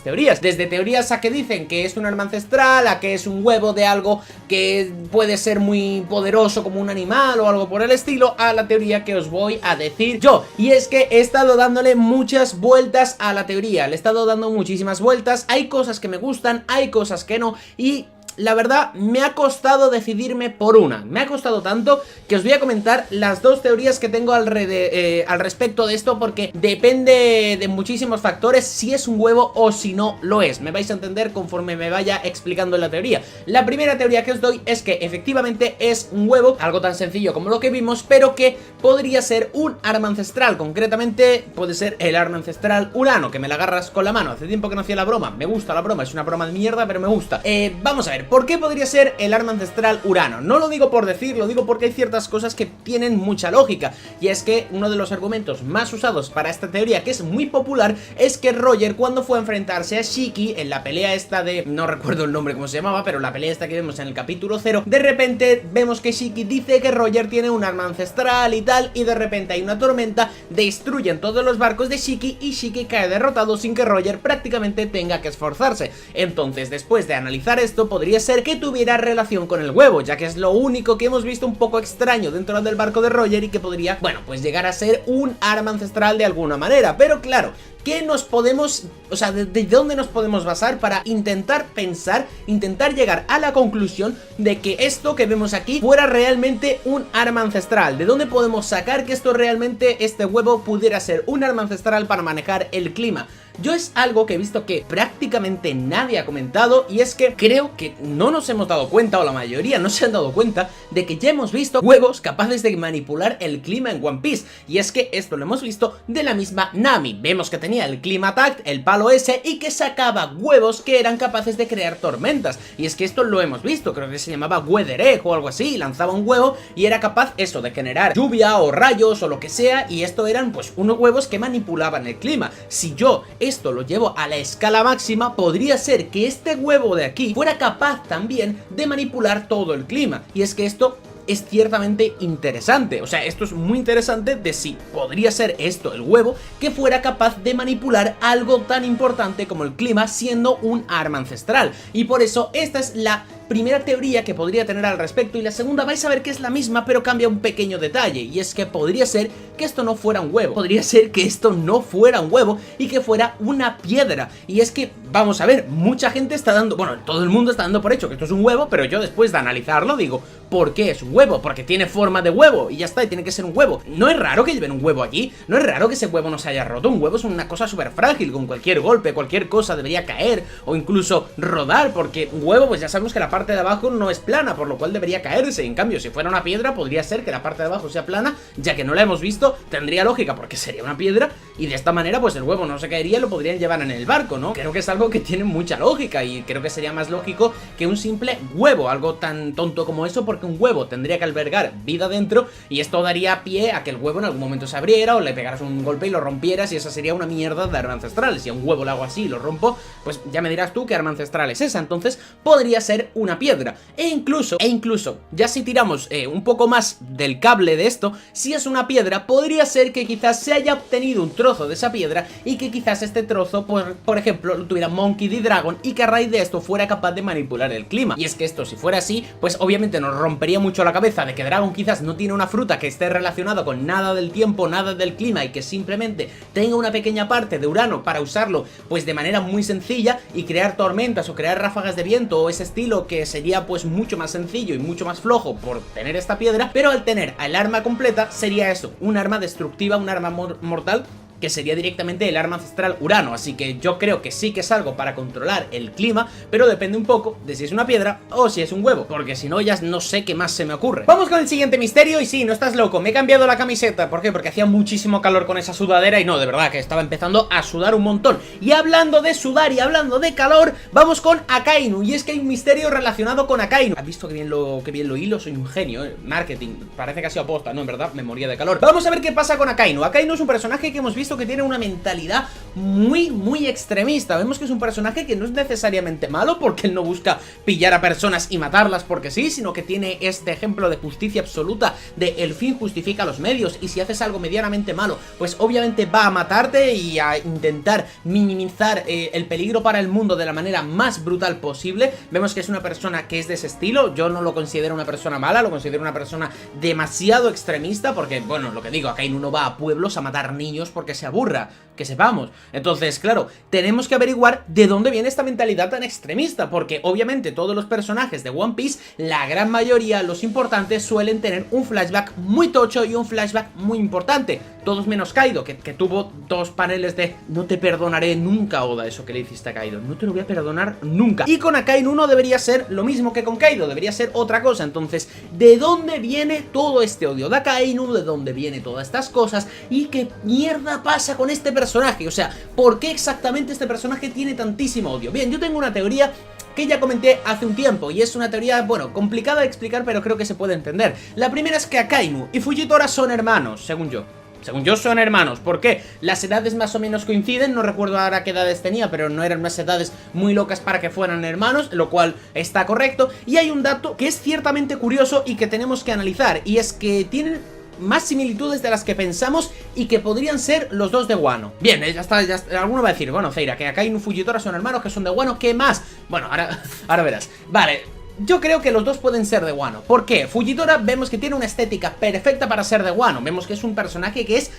teorías. Desde teorías a que dicen que es un arma ancestral, a que es un huevo de algo que puede ser muy poderoso poderoso como un animal o algo por el estilo a la teoría que os voy a decir yo. Y es que he estado dándole muchas vueltas a la teoría, le he estado dando muchísimas vueltas, hay cosas que me gustan, hay cosas que no, y la verdad me ha costado decidirme por una. Me ha costado tanto que os voy a comentar las dos teorías que tengo al respecto de esto, porque depende de muchísimos factores si es un huevo o si no lo es. Me vais a entender conforme me vaya explicando la teoría. La primera teoría que os doy es que efectivamente es un huevo, algo tan sencillo como lo que vimos, pero que podría ser un arma ancestral. Concretamente puede ser el arma ancestral Urano, que me la agarras con la mano. Hace tiempo que no hacía la broma, me gusta la broma, es una broma de mierda pero me gusta. Vamos a ver, ¿por qué podría ser el arma ancestral Urano? No lo digo por decir, lo digo porque hay ciertas cosas que tienen mucha lógica. Y es que uno de los argumentos más usados para esta teoría, que es muy popular, es que Roger, cuando fue a enfrentarse a Shiki en la pelea esta de... no recuerdo el nombre cómo se llamaba, pero la pelea esta que vemos en el capítulo 0, de repente vemos que Shiki dice que Roger tiene un arma ancestral y tal, y de repente hay una tormenta, destruyen todos los barcos de Shiki y Shiki cae derrotado sin que Roger prácticamente tenga que esforzarse. Entonces, después de analizar esto, podría ser que tuviera relación con el huevo, ya que es lo único que hemos visto un poco extraño dentro del barco de Roger y que podría, bueno, pues llegar a ser un arma ancestral de alguna manera. Pero claro, ¿qué nos podemos, o sea, de dónde nos podemos basar para intentar pensar, intentar llegar a la conclusión de que esto que vemos aquí fuera realmente un arma ancestral? ¿De dónde podemos sacar que esto realmente, este huevo pudiera ser un arma ancestral para manejar el clima? Yo es algo que he visto que prácticamente nadie ha comentado, y es que creo que no nos hemos dado cuenta, o la mayoría no se han dado cuenta, de que ya hemos visto huevos capaces de manipular el clima en One Piece. Y es que esto lo hemos visto de la misma Nami. Vemos que tenía el Clima Attack, el palo ese, y que sacaba huevos que eran capaces de crear tormentas. Y es que esto lo hemos visto, creo que se llamaba Weather Egg o algo así, lanzaba un huevo y era capaz eso de generar lluvia o rayos o lo que sea, y esto eran pues unos huevos que manipulaban el clima. Si yo esto lo llevo a la escala máxima, podría ser que este huevo de aquí fuera capaz también de manipular todo el clima. Y es que esto es ciertamente interesante, o sea, esto es muy interesante de si podría ser esto, el huevo, que fuera capaz de manipular algo tan importante como el clima siendo un arma ancestral. Y por eso esta es la primera teoría que podría tener al respecto, y la segunda vais a ver que es la misma pero cambia un pequeño detalle, y es que podría ser que esto no fuera un huevo, podría ser que esto no fuera un huevo y que fuera una piedra. Y es que, vamos a ver, mucha gente está dando, bueno, todo el mundo está dando por hecho que esto es un huevo, pero yo después de analizarlo digo, ¿por qué es un huevo? Porque tiene forma de huevo y ya está, y tiene que ser un huevo. No es raro que lleven un huevo allí, no es raro que ese huevo no se haya roto. Un huevo es una cosa súper frágil, con cualquier golpe, cualquier cosa debería caer o incluso rodar, porque un huevo pues ya sabemos que la parte de abajo no es plana, por lo cual debería caerse. En cambio, si fuera una piedra, podría ser que la parte de abajo sea plana, ya que no la hemos visto, tendría lógica porque sería una piedra, y de esta manera pues el huevo no se caería y lo podrían llevar en el barco, ¿no? Creo que es algo que tiene mucha lógica, y creo que sería más lógico que un simple huevo, algo tan tonto como eso, porque un huevo tendría que albergar vida dentro, y esto daría pie a que el huevo en algún momento se abriera o le pegaras un golpe y lo rompieras, y esa sería una mierda de arma ancestral. Si a un huevo le hago así y lo rompo, pues ya me dirás tú qué arma ancestral es esa. Entonces podría ser una piedra, e incluso, ya si tiramos un poco más del cable de esto, si es una piedra, podría ser que quizás se haya obtenido un trozo de esa piedra, y que quizás este trozo, por ejemplo, lo tuviera Monkey D. Dragon, y que a raíz de esto fuera capaz de manipular el clima. Y es que esto, si fuera así, pues obviamente nos rompería mucho la cabeza de que Dragon quizás no tiene una fruta que esté relacionada con nada del tiempo, nada del clima, y que simplemente tenga una pequeña parte de Urano para usarlo pues de manera muy sencilla y crear tormentas o crear ráfagas de viento o ese estilo, que sería pues mucho más sencillo y mucho más flojo por tener esta piedra. Pero al tener el arma completa sería eso, un arma destructiva, un arma mortal, que sería directamente el arma ancestral Urano. Así que yo creo que sí que es algo para controlar el clima, pero depende un poco de si es una piedra o si es un huevo, porque si no ya no sé qué más se me ocurre. Vamos con el siguiente misterio. Y sí, no estás loco, me he cambiado la camiseta. ¿Por qué? Porque hacía muchísimo calor con esa sudadera, y no, de verdad que estaba empezando a sudar un montón. Y hablando de sudar y hablando de calor, vamos con Akainu. Y es que hay un misterio relacionado con Akainu. ¿Has visto que bien lo hilo? Soy un genio, marketing. Parece que ha sido aposta, no, en verdad me moría de calor. Vamos a ver qué pasa con Akainu. Akainu es un personaje que hemos visto visto que tiene una mentalidad muy extremista. Vemos que es un personaje que no es necesariamente malo, porque él no busca pillar a personas y matarlas porque sí, sino que tiene este ejemplo de justicia absoluta, de el fin justifica los medios, y si haces algo medianamente malo, pues obviamente va a matarte y a intentar minimizar el peligro para el mundo de la manera más brutal posible. Vemos que es una persona que es de ese estilo. Yo no lo considero una persona mala, lo considero una persona demasiado extremista, porque, bueno, lo que digo, Akainu no va a pueblos a matar niños porque se aburra, que sepamos. Entonces, claro, tenemos que averiguar de dónde viene esta mentalidad tan extremista, porque obviamente todos los personajes de One Piece, la gran mayoría, los importantes, suelen tener un flashback muy tocho y un flashback muy importante. Todos menos Kaido, que tuvo 2 paneles de no te perdonaré nunca, Oda, eso que le hiciste a Kaido, no te lo voy a perdonar nunca. Y con Akainu no debería ser lo mismo que con Kaido, debería ser otra cosa. Entonces, ¿de dónde viene todo este odio de Akainu? ¿De dónde viene todas estas cosas? ¿Y qué mierda pasa con este personaje? O sea, ¿por qué exactamente este personaje tiene tantísimo odio? Bien, yo tengo una teoría que ya comenté hace un tiempo, y es una teoría, bueno, complicada de explicar, pero creo que se puede entender. La primera es que Akainu y Fujitora son hermanos, según yo. Según yo son hermanos. ¿Por qué? Las edades más o menos coinciden, no recuerdo ahora qué edades tenía, pero no eran unas edades muy locas para que fueran hermanos, lo cual está correcto. Y hay un dato que es ciertamente curioso y que tenemos que analizar, y es que tienen más similitudes de las que pensamos y que podrían ser los dos de Wano. Bien, ya está, alguno va a decir, bueno, Zeira, que Akainu y Fujitora son hermanos, que son de Wano, ¿qué más? Bueno, ahora verás. Vale. Yo creo que los dos pueden ser de Wano. ¿Por qué? Fujitora vemos que tiene una estética perfecta para ser de Wano. Vemos que es un personaje que es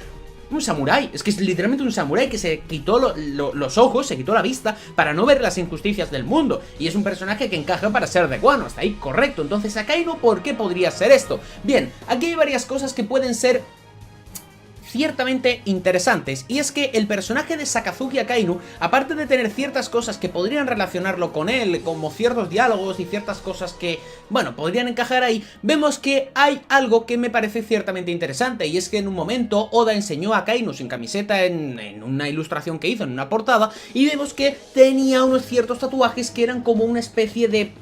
un samurái. Es que es literalmente un samurái que se quitó los ojos, se quitó la vista para no ver las injusticias del mundo. Y es un personaje que encaja para ser de Wano. Hasta ahí correcto. Entonces, Akainu, ¿por qué podría ser esto? Bien, aquí hay varias cosas que pueden ser ciertamente interesantes, y es que el personaje de Sakazuki Akainu, aparte de tener ciertas cosas que podrían relacionarlo con él, como ciertos diálogos y ciertas cosas que, bueno, podrían encajar ahí, vemos que hay algo que me parece ciertamente interesante, y es que en un momento Oda enseñó a Akainu sin camiseta en una ilustración que hizo, en una portada, y vemos que tenía unos ciertos tatuajes que eran como una especie de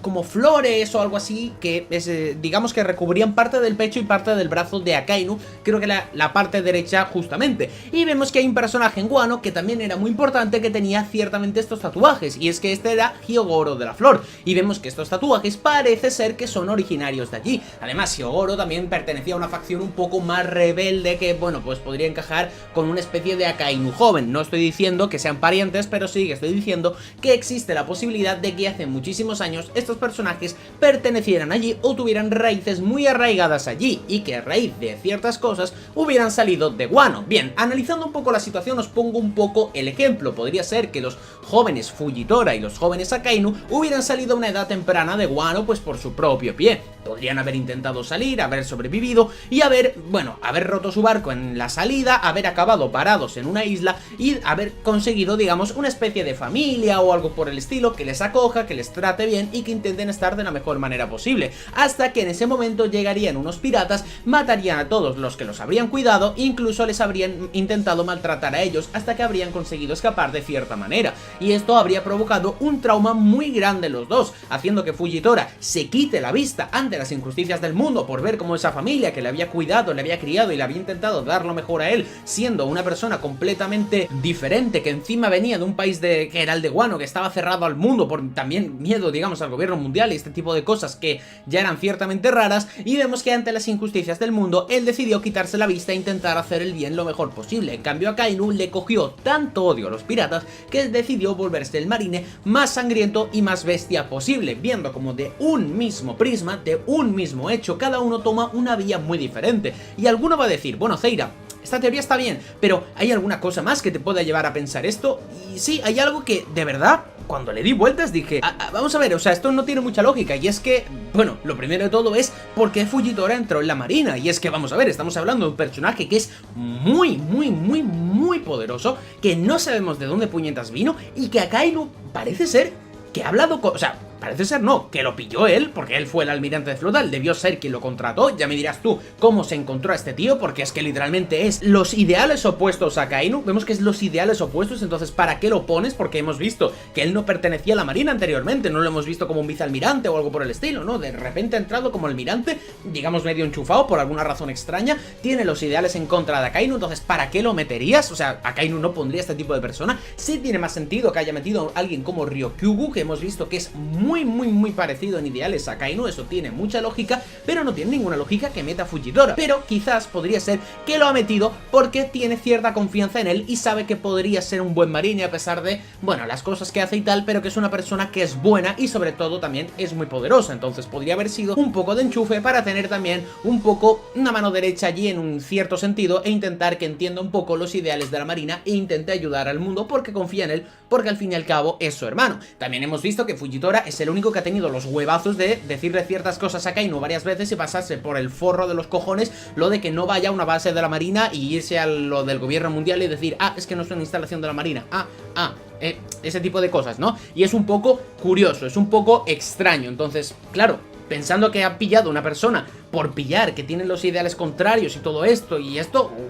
como flores o algo así, que es, digamos que recubrían parte del pecho y parte del brazo de Akainu, creo que la parte derecha justamente. Y vemos que hay un personaje en Wano que también era muy importante, que tenía ciertamente estos tatuajes, y es que este era Hyogoro de la Flor, y vemos que estos tatuajes parece ser que son originarios de allí. Además, Hyogoro también pertenecía a una facción un poco más rebelde que, bueno, pues podría encajar con una especie de Akainu joven. No estoy diciendo que sean parientes, pero sí que estoy diciendo que existe la posibilidad de que hace muchísimos años estos personajes pertenecieran allí o tuvieran raíces muy arraigadas allí, y que a raíz de ciertas cosas hubieran salido de Wano. Bien, analizando un poco la situación, os pongo un poco el ejemplo. Podría ser que los jóvenes Fujitora y los jóvenes Akainu hubieran salido a una edad temprana de Wano, pues por su propio pie. Podrían haber intentado salir, haber sobrevivido y haber roto su barco en la salida, haber acabado parados en una isla y haber conseguido, digamos, una especie de familia o algo por el estilo, que les acoja, que les trate bien y que intenten estar de la mejor manera posible, hasta que en ese momento llegarían unos piratas, matarían a todos los que los habrían cuidado, incluso les habrían intentado maltratar a ellos hasta que habrían conseguido escapar de cierta manera, y esto habría provocado un trauma muy grande en los dos, haciendo que Fujitora se quite la vista ante las injusticias del mundo por ver cómo esa familia que le había cuidado, le había criado y le había intentado dar lo mejor a él, siendo una persona completamente diferente, que encima venía de un país que era el de Wano, que estaba cerrado al mundo por también miedo, digamos, al gobierno mundial y este tipo de cosas que ya eran ciertamente raras, y vemos que ante las injusticias del mundo él decidió quitarse la vista e intentar hacer el bien lo mejor posible. En cambio, a Akainu le cogió tanto odio a los piratas que decidió volverse el marine más sangriento y más bestia posible, viendo como de un mismo prisma, de un mismo hecho, cada uno toma una vía muy diferente. Y alguno va a decir, bueno, Zeira, esta teoría está bien, pero ¿hay alguna cosa más que te pueda llevar a pensar esto? Y sí, hay algo que, de verdad, cuando le di vueltas dije, vamos a ver, o sea, esto no tiene mucha lógica, y es que, bueno, lo primero de todo es por qué Fujitora entró en la marina, y es que, vamos a ver, estamos hablando de un personaje que es muy poderoso, que no sabemos de dónde puñetas vino, y que Akainu parece ser que ha hablado con, o sea, parece ser no, que lo pilló él, porque él fue el almirante de flota, él debió ser quien lo contrató. Ya me dirás tú cómo se encontró a este tío, porque es que literalmente es los ideales opuestos a Akainu. Vemos que es los ideales opuestos, entonces ¿para qué lo pones? Porque hemos visto que él no pertenecía a la marina anteriormente, no lo hemos visto como un vicealmirante o algo por el estilo, ¿no? De repente ha entrado como almirante, digamos medio enchufado por alguna razón extraña, tiene los ideales en contra de Akainu, entonces ¿para qué lo meterías? O sea, Akainu no pondría este tipo de persona. Sí tiene más sentido que haya metido a alguien como Ryokyugu, que hemos visto que es muy parecido en ideales a Akainu, eso tiene mucha lógica, pero no tiene ninguna lógica que meta a Fujitora. Pero quizás podría ser que lo ha metido porque tiene cierta confianza en él y sabe que podría ser un buen marine a pesar de, bueno, las cosas que hace y tal, pero que es una persona que es buena y sobre todo también es muy poderosa. Entonces podría haber sido un poco de enchufe para tener también un poco una mano derecha allí en un cierto sentido e intentar que entienda un poco los ideales de la marina e intente ayudar al mundo porque confía en él, porque al fin y al cabo es su hermano. También hemos visto que Fujitora es el único que ha tenido los huevazos de decirle ciertas cosas a Akainu varias veces y pasarse por el forro de los cojones lo de que no vaya a una base de la marina y irse a lo del gobierno mundial y decir, ah, es que no es una instalación de la marina, ese tipo de cosas, ¿no? Y es un poco curioso, es un poco extraño. Entonces, claro, pensando que ha pillado una persona por pillar, que tiene los ideales contrarios y todo esto,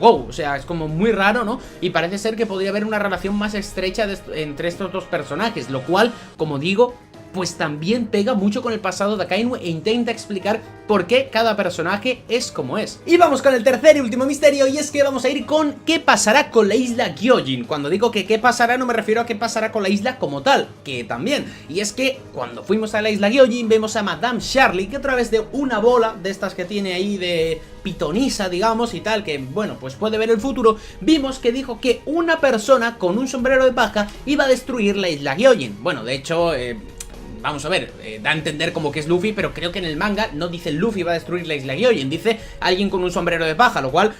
wow, o sea, es como muy raro, ¿no? Y parece ser que podría haber una relación más estrecha entre estos dos personajes, lo cual, como digo, pues también pega mucho con el pasado de Akainu e intenta explicar por qué cada personaje es como es. Y vamos con el tercer y último misterio, y es que vamos a ir con qué pasará con la isla Gyojin. Cuando digo que qué pasará no me refiero a qué pasará con la isla como tal, que también. Y es que cuando fuimos a la isla Gyojin vemos a Madame Charlie que a través de una bola de estas que tiene ahí de pitonisa, digamos, y tal, que bueno, pues puede ver el futuro, vimos que dijo que una persona con un sombrero de paja iba a destruir la isla Gyojin. Bueno, de hecho, vamos a ver, da a entender como que es Luffy, pero creo que en el manga no dice Luffy va a destruir la isla Gyojin, dice alguien con un sombrero de paja, lo cual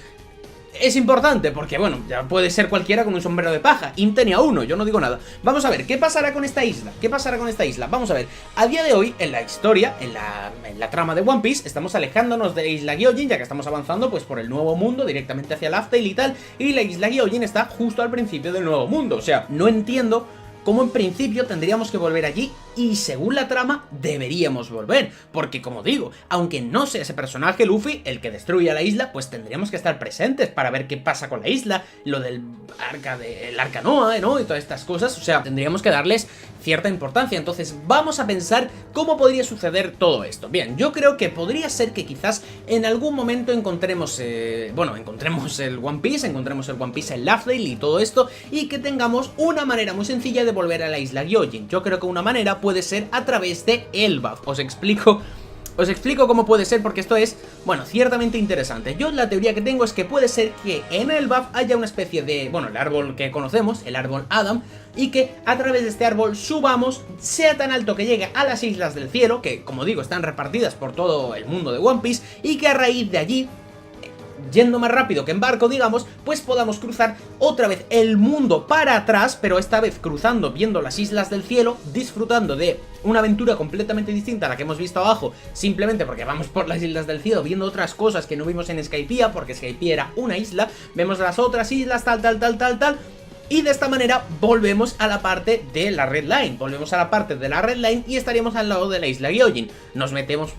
es importante, porque bueno, ya puede ser cualquiera con un sombrero de paja. Im tenía uno, yo no digo nada. Vamos a ver, ¿qué pasará con esta isla? ¿Qué pasará con esta isla? Vamos a ver, a día de hoy, en la historia, en la trama de One Piece, estamos alejándonos de la isla Gyojin, ya que estamos avanzando pues por el nuevo mundo, directamente hacia Laugh Tale y tal, y la isla Gyojin está justo al principio del nuevo mundo. O sea, no entiendo cómo en principio tendríamos que volver allí, y según la trama deberíamos volver, porque como digo, aunque no sea ese personaje Luffy el que destruya la isla, pues tendríamos que estar presentes para ver qué pasa con la isla, lo del arca Noah, ¿no? Y todas estas cosas, o sea, tendríamos que darles cierta importancia. Entonces vamos a pensar cómo podría suceder todo esto. Bien, yo creo que podría ser que quizás en algún momento encontremos encontremos el One Piece en Laugh Tale y todo esto, y que tengamos una manera muy sencilla de volver a la isla Gyojin. Yo creo que una manera puede ser a través de Elbaf. Os explico cómo puede ser, porque esto es, bueno, ciertamente interesante. Yo la teoría que tengo es que puede ser que en Elbaf haya una especie de, bueno, el árbol que conocemos, el árbol Adam, y que a través de este árbol subamos, sea tan alto que llegue a las islas del cielo, que como digo están repartidas por todo el mundo de One Piece, y que a raíz de allí, yendo más rápido que en barco, digamos, pues podamos cruzar otra vez el mundo para atrás, pero esta vez cruzando, viendo las islas del cielo, disfrutando de una aventura completamente distinta a la que hemos visto abajo, simplemente porque vamos por las islas del cielo, viendo otras cosas que no vimos en Skypiea, porque Skypiea era una isla, vemos las otras islas, tal, y de esta manera volvemos a la parte de la Red Line, y estaríamos al lado de la isla Gyojin. Nos metemos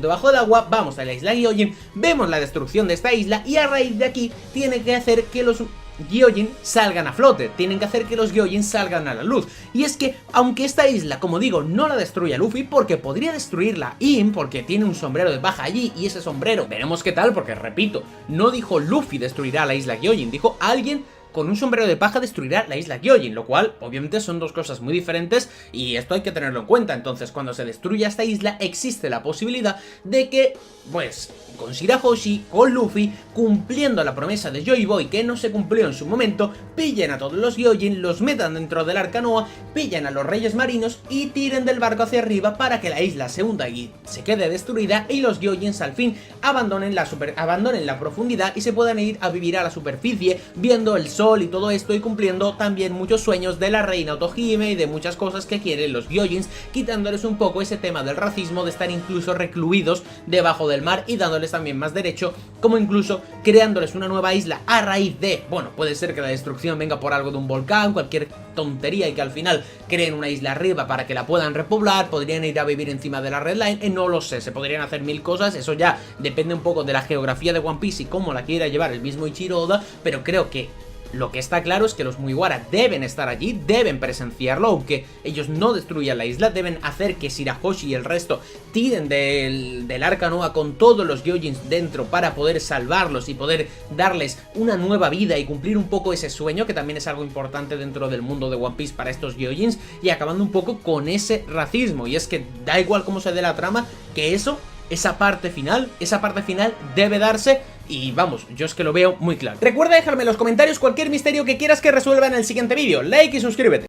debajo del agua, vamos a la isla Gyojin, vemos la destrucción de esta isla, y a raíz de aquí tiene que hacer que los Gyojin salgan a flote, tienen que hacer que los Gyojin salgan a la luz. Y es que, aunque esta isla, como digo, no la destruya Luffy, porque podría destruirla Im, porque tiene un sombrero de paja allí, y ese sombrero, veremos qué tal, porque repito, no dijo Luffy destruirá la isla Gyojin, dijo alguien con un sombrero de paja destruirá la isla Gyojin, lo cual obviamente son dos cosas muy diferentes y esto hay que tenerlo en cuenta. Entonces cuando se destruya esta isla existe la posibilidad de que, pues, con Shirahoshi, con Luffy, cumpliendo la promesa de Joy Boy que no se cumplió en su momento, pillen a todos los Gyojin, los metan dentro del arca Noah, pillen a los reyes marinos y tiren del barco hacia arriba para que la isla se hunda y se quede destruida, y los Gyojins al fin abandonen la profundidad y se puedan ir a vivir a la superficie viendo el sol sol y todo esto, y cumpliendo también muchos sueños de la reina Otohime y de muchas cosas que quieren los Gyojins, quitándoles un poco ese tema del racismo, de estar incluso recluidos debajo del mar y dándoles también más derecho, como incluso creándoles una nueva isla a raíz de, bueno, puede ser que la destrucción venga por algo de un volcán, cualquier tontería, y que al final creen una isla arriba para que la puedan repoblar, podrían ir a vivir encima de la Red Line, no lo sé, se podrían hacer mil cosas, eso ya depende un poco de la geografía de One Piece y cómo la quiera llevar el mismo Ichiro Oda, pero creo que lo que está claro es que los Mugiwara deben estar allí, deben presenciarlo, aunque ellos no destruyan la isla, deben hacer que Shirahoshi y el resto tiren del Arca Nova con todos los Gyojins dentro para poder salvarlos y poder darles una nueva vida y cumplir un poco ese sueño, que también es algo importante dentro del mundo de One Piece para estos Gyojins, y acabando un poco con ese racismo. Y es que da igual cómo se dé la trama, que esa parte final debe darse. Y vamos, yo es que lo veo muy claro. Recuerda dejarme en los comentarios cualquier misterio que quieras que resuelva en el siguiente vídeo. Like y suscríbete.